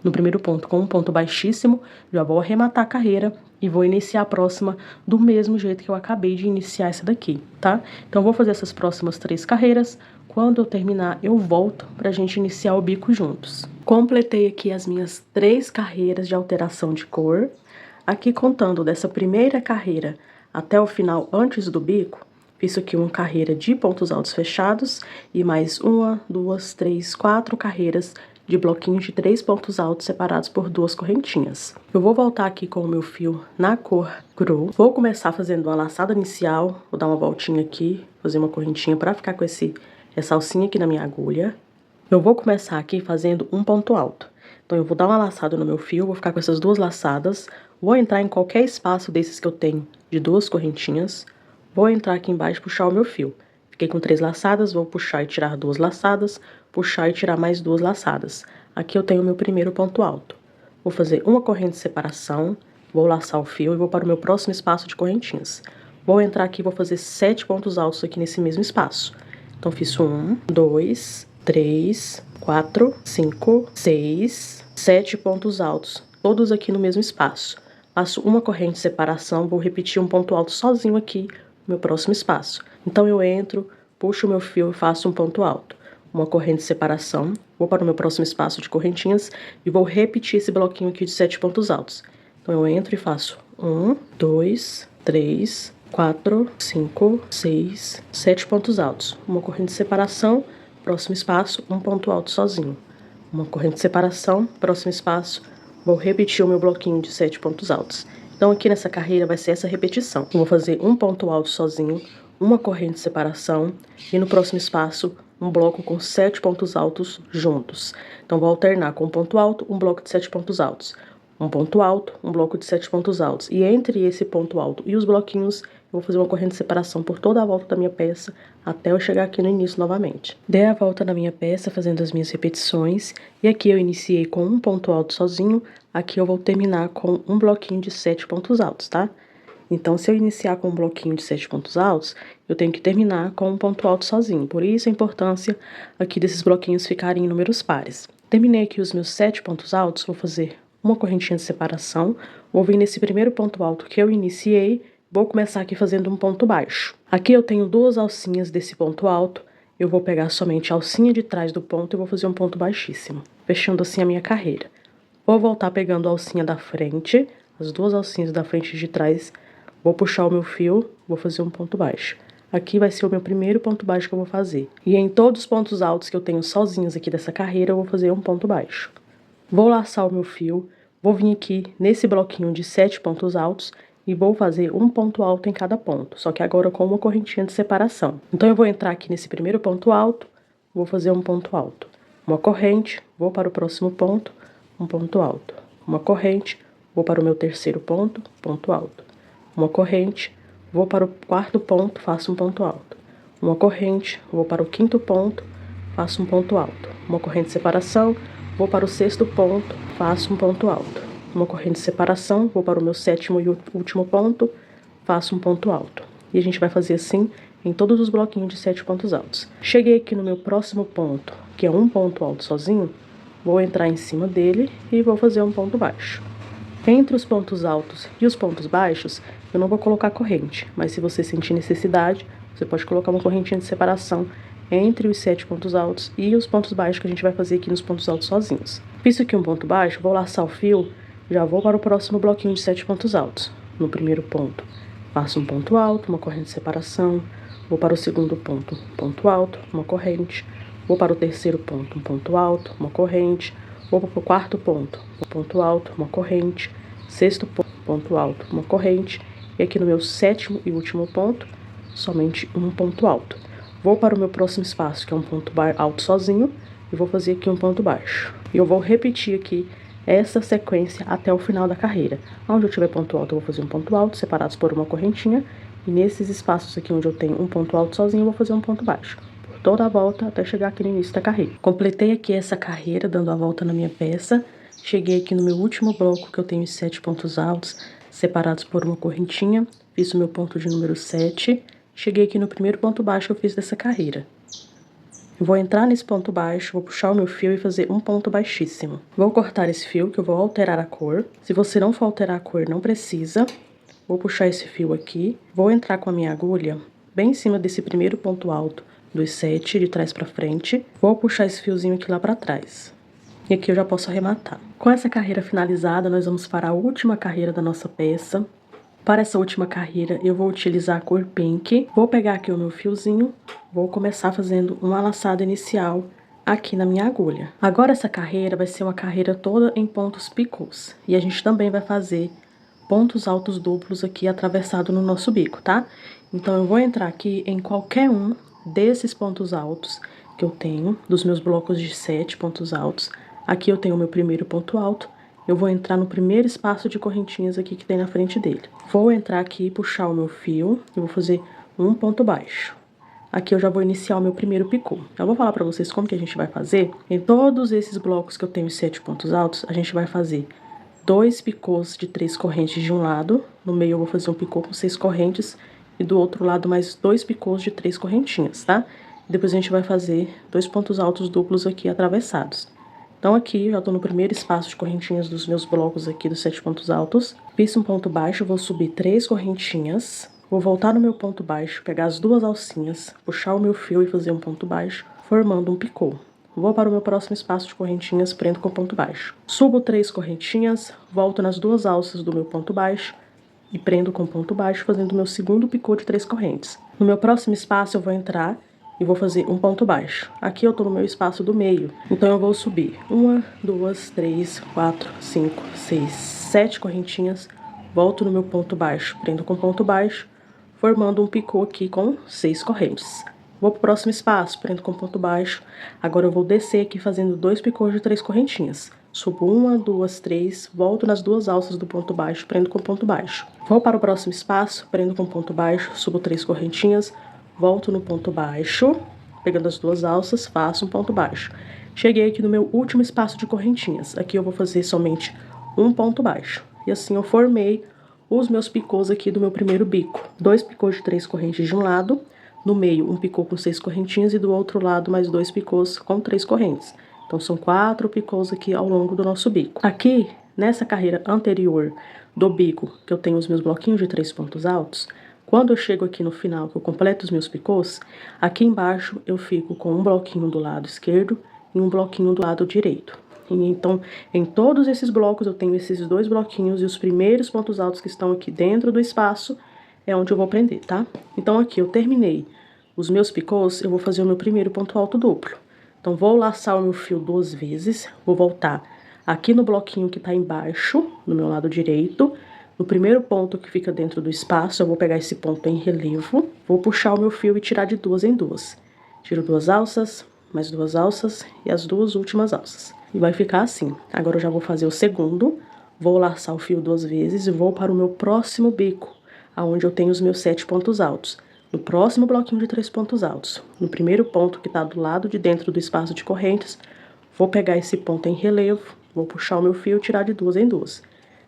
no primeiro ponto, com um ponto baixíssimo, já vou arrematar a carreira e vou iniciar a próxima do mesmo jeito que eu acabei de iniciar essa daqui, tá? Então, vou fazer essas próximas 3 carreiras. Quando eu terminar, eu volto pra gente iniciar o bico juntos. Completei aqui as minhas 3 carreiras de alteração de cor. Aqui, contando dessa primeira carreira até o final, antes do bico, fiz aqui uma carreira de pontos altos fechados e mais 1, 2, 3, 4 carreiras de bloquinhos de 3 pontos altos separados por 2 correntinhas. Eu vou voltar aqui com o meu fio na cor cru. Vou começar fazendo uma laçada inicial, vou dar uma voltinha aqui, fazer uma correntinha para ficar com essa alcinha aqui na minha agulha. Eu vou começar aqui fazendo um ponto alto. Então, eu vou dar uma laçada no meu fio, vou ficar com essas 2 laçadas, vou entrar em qualquer espaço desses que eu tenho de 2 correntinhas, vou entrar aqui embaixo e puxar o meu fio. Fiquei com 3 laçadas, vou puxar e tirar 2 laçadas, puxar e tirar mais 2 laçadas. Aqui eu tenho o meu primeiro ponto alto. Vou fazer uma corrente de separação, vou laçar o fio e vou para o meu próximo espaço de correntinhas. Vou entrar aqui e vou fazer 7 pontos altos aqui nesse mesmo espaço. Então, fiz 1, 2, 3, 4, 5, 6, 7 pontos altos, todos aqui no mesmo espaço. Faço uma corrente de separação, vou repetir um ponto alto sozinho aqui no meu próximo espaço. Então, eu entro, puxo o meu fio e faço um ponto alto. Uma corrente de separação, vou para o meu próximo espaço de correntinhas e vou repetir esse bloquinho aqui de 7 pontos altos. Então, eu entro e faço 1, 2, 3, 4, 5, 6, 7 pontos altos. Uma corrente de separação, próximo espaço, um ponto alto sozinho. Uma corrente de separação, próximo espaço, vou repetir o meu bloquinho de 7 pontos altos. Então, aqui nessa carreira vai ser essa repetição. Eu vou fazer um ponto alto sozinho, uma corrente de separação e no próximo espaço, um bloco com 7 pontos altos juntos. Então, vou alternar com um ponto alto, um bloco de 7 pontos altos. Um ponto alto, um bloco de 7 pontos altos. E entre esse ponto alto e os bloquinhos, eu vou fazer uma corrente de separação por toda a volta da minha peça, até eu chegar aqui no início novamente. Dei a volta na minha peça, fazendo as minhas repetições, e aqui eu iniciei com um ponto alto sozinho, aqui eu vou terminar com um bloquinho de 7 pontos altos, tá? Então, se eu iniciar com um bloquinho de 7 pontos altos, eu tenho que terminar com um ponto alto sozinho. Por isso, a importância aqui desses bloquinhos ficarem em números pares. Terminei aqui os meus 7 pontos altos, vou fazer uma correntinha de separação, vou vir nesse primeiro ponto alto que eu iniciei, vou começar aqui fazendo um ponto baixo. Aqui eu tenho 2 alcinhas desse ponto alto, eu vou pegar somente a alcinha de trás do ponto e vou fazer um ponto baixíssimo, fechando assim a minha carreira. Vou voltar pegando a alcinha da frente, as 2 alcinhas da frente e de trás, vou puxar o meu fio, vou fazer um ponto baixo. Aqui vai ser o meu primeiro ponto baixo que eu vou fazer. E em todos os pontos altos que eu tenho sozinhos aqui dessa carreira, eu vou fazer um ponto baixo. Vou laçar o meu fio, vou vir aqui nesse bloquinho de 7 pontos altos e vou fazer um ponto alto em cada ponto, só que agora com uma correntinha de separação. Então, eu vou entrar aqui nesse primeiro ponto alto, vou fazer um ponto alto. Uma corrente, vou para o próximo ponto, um ponto alto. Uma corrente, vou para o meu terceiro ponto, ponto alto. Uma corrente, vou para o quarto ponto, faço um ponto alto. Uma corrente, vou para o quinto ponto, faço um ponto alto. Uma corrente de separação, vou para o sexto ponto, faço um ponto alto. Uma corrente de separação, vou para o meu sétimo e último ponto, faço um ponto alto. E a gente vai fazer assim em todos os bloquinhos de 7 pontos altos. Cheguei aqui no meu próximo ponto, que é um ponto alto sozinho, vou entrar em cima dele e vou fazer um ponto baixo. Entre os pontos altos e os pontos baixos, eu não vou colocar corrente, mas se você sentir necessidade, você pode colocar uma correntinha de separação entre os 7 pontos altos e os pontos baixos que a gente vai fazer aqui nos pontos altos sozinhos. Fiz aqui um ponto baixo, vou laçar o fio, já vou para o próximo bloquinho de 7 pontos altos. No primeiro ponto, faço um ponto alto, uma corrente de separação, vou para o segundo ponto, um ponto alto, uma corrente, vou para o terceiro ponto, um ponto alto, uma corrente, vou para o quarto ponto, um ponto alto, uma corrente, sexto ponto alto, uma corrente, e aqui no meu sétimo e último ponto, somente um ponto alto. Vou para o meu próximo espaço, que é um ponto alto sozinho, e vou fazer aqui um ponto baixo. E eu vou repetir aqui essa sequência até o final da carreira. Onde eu tiver ponto alto, eu vou fazer um ponto alto, separados por uma correntinha, e nesses espaços aqui onde eu tenho um ponto alto sozinho, eu vou fazer um ponto baixo. Por toda a volta, até chegar aqui no início da carreira. Completei aqui essa carreira, dando a volta na minha peça. Cheguei aqui no meu último bloco, que eu tenho os 7 pontos altos, separados por uma correntinha. Fiz o meu ponto de número 7. Cheguei aqui no primeiro ponto baixo que eu fiz dessa carreira. Eu vou entrar nesse ponto baixo, vou puxar o meu fio e fazer um ponto baixíssimo. Vou cortar esse fio, que eu vou alterar a cor. Se você não for alterar a cor, não precisa. Vou puxar esse fio aqui. Vou entrar com a minha agulha bem em cima desse primeiro ponto alto dos 7, de trás pra frente. Vou puxar esse fiozinho aqui lá pra trás. E aqui eu já posso arrematar. Com essa carreira finalizada, nós vamos para a última carreira da nossa peça. Para essa última carreira, eu vou utilizar a cor pink. Vou pegar aqui o meu fiozinho, vou começar fazendo uma laçada inicial aqui na minha agulha. Agora essa carreira vai ser uma carreira toda em pontos picôs. E a gente também vai fazer pontos altos duplos aqui atravessado no nosso bico, tá? Então eu vou entrar aqui em qualquer um desses pontos altos que eu tenho, dos meus blocos de 7 pontos altos. Aqui eu tenho o meu primeiro ponto alto. Eu vou entrar no primeiro espaço de correntinhas aqui que tem na frente dele. Vou entrar aqui e puxar o meu fio e vou fazer um ponto baixo. Aqui eu já vou iniciar o meu primeiro picô. Eu vou falar pra vocês como que a gente vai fazer. Em todos esses blocos que eu tenho 7 pontos altos, a gente vai fazer 2 picôs de 3 correntes de um lado. No meio eu vou fazer um picô com 6 correntes e do outro lado mais 2 picôs de 3 correntinhas, tá? Depois a gente vai fazer 2 pontos altos duplos aqui atravessados. Então aqui já tô no primeiro espaço de correntinhas dos meus blocos aqui dos 7 pontos altos. Fiz um ponto baixo, vou subir 3 correntinhas. Vou voltar no meu ponto baixo, pegar as 2 alcinhas, puxar o meu fio e fazer um ponto baixo, formando um picô. Vou para o meu próximo espaço de correntinhas, prendo com ponto baixo. Subo 3 correntinhas, volto nas 2 alças do meu ponto baixo e prendo com ponto baixo, fazendo o meu segundo picô de 3 correntes. No meu próximo espaço eu vou entrar e vou fazer um ponto baixo. Aqui eu tô no meu espaço do meio, então eu vou subir 1, 2, 3, 4, 5, 6, 7 correntinhas, volto no meu ponto baixo, prendo com ponto baixo, formando um picô aqui com 6 correntes. Vou pro próximo espaço, prendo com ponto baixo. Agora eu vou descer aqui fazendo 2 picôs de 3 correntinhas. Subo 1, 2, 3, volto nas 2 alças do ponto baixo, prendo com ponto baixo. Vou para o próximo espaço, prendo com ponto baixo, subo 3 correntinhas, volto no ponto baixo, pegando as 2 alças, faço um ponto baixo. Cheguei aqui no meu último espaço de correntinhas. Aqui eu vou fazer somente um ponto baixo. E assim eu formei os meus picôs aqui do meu primeiro bico. 2 picôs de 3 correntes de um lado, no meio um picô com 6 correntinhas e do outro lado mais 2 picôs com 3 correntes. Então são 4 picôs aqui ao longo do nosso bico. Aqui, nessa carreira anterior do bico, que eu tenho os meus bloquinhos de 3 pontos altos, quando eu chego aqui no final, que eu completo os meus picôs, aqui embaixo eu fico com um bloquinho do lado esquerdo e um bloquinho do lado direito. E então, em todos esses blocos eu tenho esses 2 bloquinhos e os primeiros pontos altos que estão aqui dentro do espaço é onde eu vou prender, tá? Então aqui eu terminei os meus picôs, eu vou fazer o meu primeiro ponto alto duplo. Então vou laçar o meu fio 2 vezes, vou voltar aqui no bloquinho que tá embaixo, no meu lado direito. No primeiro ponto que fica dentro do espaço, eu vou pegar esse ponto em relevo, vou puxar o meu fio e tirar de 2 em 2. Tiro 2 alças, mais 2 alças e as 2 últimas alças. E vai ficar assim. Agora eu já vou fazer o segundo, vou laçar o fio 2 vezes e vou para o meu próximo bico, aonde eu tenho os meus 7 pontos altos. No próximo bloquinho de 3 pontos altos, no primeiro ponto que tá do lado de dentro do espaço de correntes, vou pegar esse ponto em relevo, vou puxar o meu fio e tirar de 2 em 2.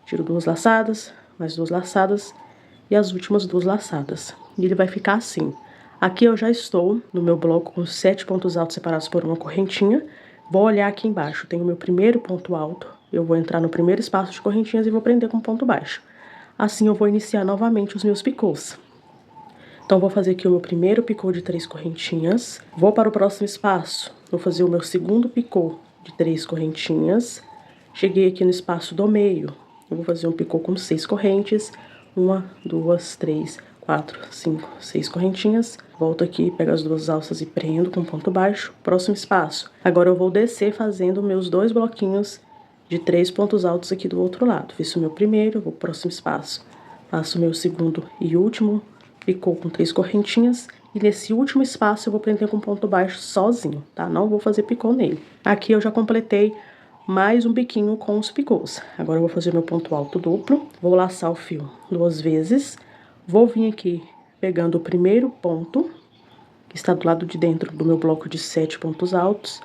Tiro 2 laçadas, mais 2 laçadas e as últimas 2 laçadas. E ele vai ficar assim. Aqui eu já estou no meu bloco com 7 pontos altos separados por uma correntinha. Vou olhar aqui embaixo, tenho o meu primeiro ponto alto. Eu vou entrar no primeiro espaço de correntinhas e vou prender com ponto baixo. Assim eu vou iniciar novamente os meus picôs. Então vou fazer aqui o meu primeiro picô de 3 correntinhas. Vou para o próximo espaço. Vou fazer o meu segundo picô de 3 correntinhas. Cheguei aqui no espaço do meio. Eu vou fazer um picô com 6 correntes. 1, 2, 3, 4, 5, 6 correntinhas. Volto aqui, pego as 2 alças e prendo com ponto baixo. Próximo espaço. Agora eu vou descer fazendo meus 2 bloquinhos de 3 pontos altos aqui do outro lado. Fiz o meu primeiro, vou pro próximo espaço. Faço o meu segundo e último picô com 3 correntinhas. E nesse último espaço eu vou prender com ponto baixo sozinho, tá? Não vou fazer picô nele. Aqui eu já completei mais um biquinho com os picôs. Agora eu vou fazer meu ponto alto duplo. Vou laçar o fio 2 vezes. Vou vir aqui pegando o primeiro ponto, que está do lado de dentro do meu bloco de 7 pontos altos.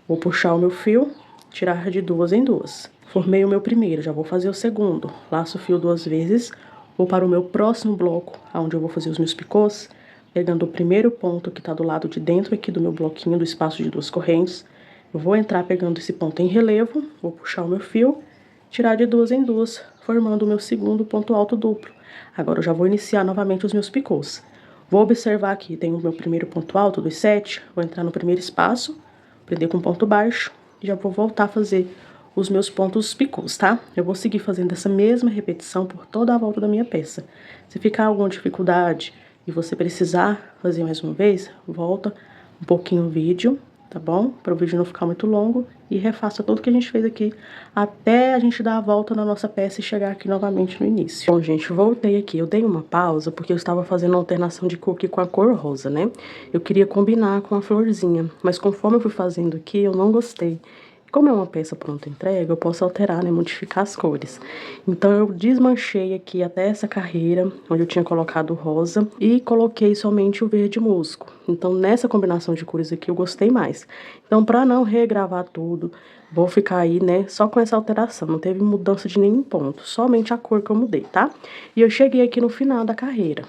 Vou puxar o meu fio, tirar de 2 em 2. Formei o meu primeiro, já vou fazer o segundo. Laço o fio 2 vezes, vou para o meu próximo bloco, onde eu vou fazer os meus picôs, pegando o primeiro ponto que tá do lado de dentro aqui do meu bloquinho, do espaço de 2 correntes. Eu vou entrar pegando esse ponto em relevo, vou puxar o meu fio, tirar de 2 em 2, formando o meu segundo ponto alto duplo. Agora eu já vou iniciar novamente os meus picôs. Vou observar aqui, tenho o meu primeiro ponto alto dos 7, vou entrar no primeiro espaço, prender com ponto baixo, e já vou voltar a fazer os meus pontos picôs, tá? Eu vou seguir fazendo essa mesma repetição por toda a volta da minha peça. Se ficar alguma dificuldade e você precisar fazer mais uma vez, volta um pouquinho o vídeo, tá bom? Para o vídeo não ficar muito longo e refaça tudo que a gente fez aqui até a gente dar a volta na nossa peça e chegar aqui novamente no início. Bom, gente, voltei aqui. Eu dei uma pausa porque eu estava fazendo uma alternação de cor aqui com a cor rosa, né? Eu queria combinar com a florzinha, mas conforme eu fui fazendo aqui, eu não gostei. Como é uma peça pronta entrega, eu posso alterar, né, modificar as cores. Então eu desmanchei aqui até essa carreira, onde eu tinha colocado o rosa, e coloquei somente o verde musgo. Então nessa combinação de cores aqui eu gostei mais. Então para não regravar tudo, vou ficar aí, né, só com essa alteração. Não teve mudança de nenhum ponto, somente a cor que eu mudei, tá? E eu cheguei aqui no final da carreira.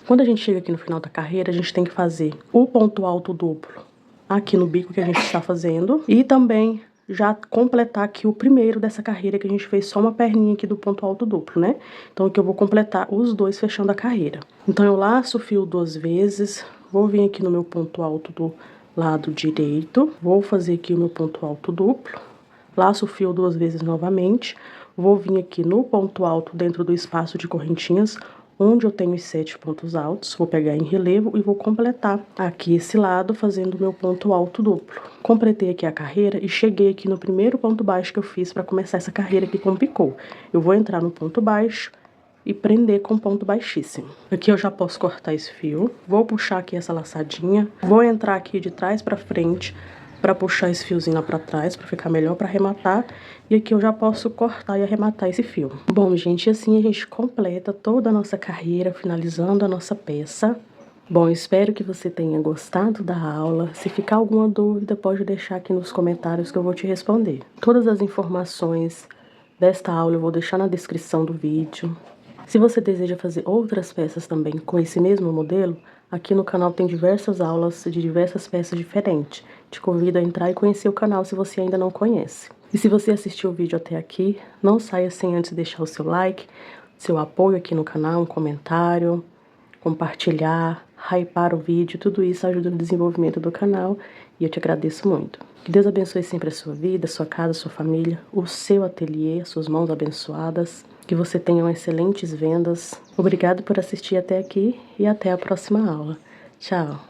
Quando a gente chega aqui no final da carreira, a gente tem que fazer o ponto alto duplo aqui no bico que a gente está fazendo, e também já completar aqui o primeiro dessa carreira, que a gente fez só uma perninha aqui do ponto alto duplo, né? Então aqui eu vou completar os dois fechando a carreira. Então eu laço o fio 2 vezes, vou vir aqui no meu ponto alto do lado direito, vou fazer aqui o meu ponto alto duplo, laço o fio 2 vezes novamente, vou vir aqui no ponto alto dentro do espaço de correntinhas, onde eu tenho os 7 pontos altos, vou pegar em relevo e vou completar aqui esse lado fazendo o meu ponto alto duplo. Completei aqui a carreira e cheguei aqui no primeiro ponto baixo que eu fiz para começar essa carreira aqui com picô. Eu vou entrar no ponto baixo e prender com ponto baixíssimo. Aqui eu já posso cortar esse fio, vou puxar aqui essa laçadinha, vou entrar aqui de trás para frente, para puxar esse fiozinho lá pra trás, pra ficar melhor pra arrematar. E aqui eu já posso cortar e arrematar esse fio. Bom, gente, assim a gente completa toda a nossa carreira, finalizando a nossa peça. Bom, espero que você tenha gostado da aula. Se ficar alguma dúvida, pode deixar aqui nos comentários que eu vou te responder. Todas as informações desta aula eu vou deixar na descrição do vídeo. Se você deseja fazer outras peças também com esse mesmo modelo, aqui no canal tem diversas aulas de diversas peças diferentes. Te convido a entrar e conhecer o canal se você ainda não conhece. E se você assistiu o vídeo até aqui, não saia sem antes deixar o seu like, seu apoio aqui no canal, um comentário, compartilhar, hypar o vídeo, tudo isso ajuda no desenvolvimento do canal e eu te agradeço muito. Que Deus abençoe sempre a sua vida, a sua casa, a sua família, o seu ateliê, suas mãos abençoadas. Que você tenha excelentes vendas. Obrigado por assistir até aqui e até a próxima aula. Tchau!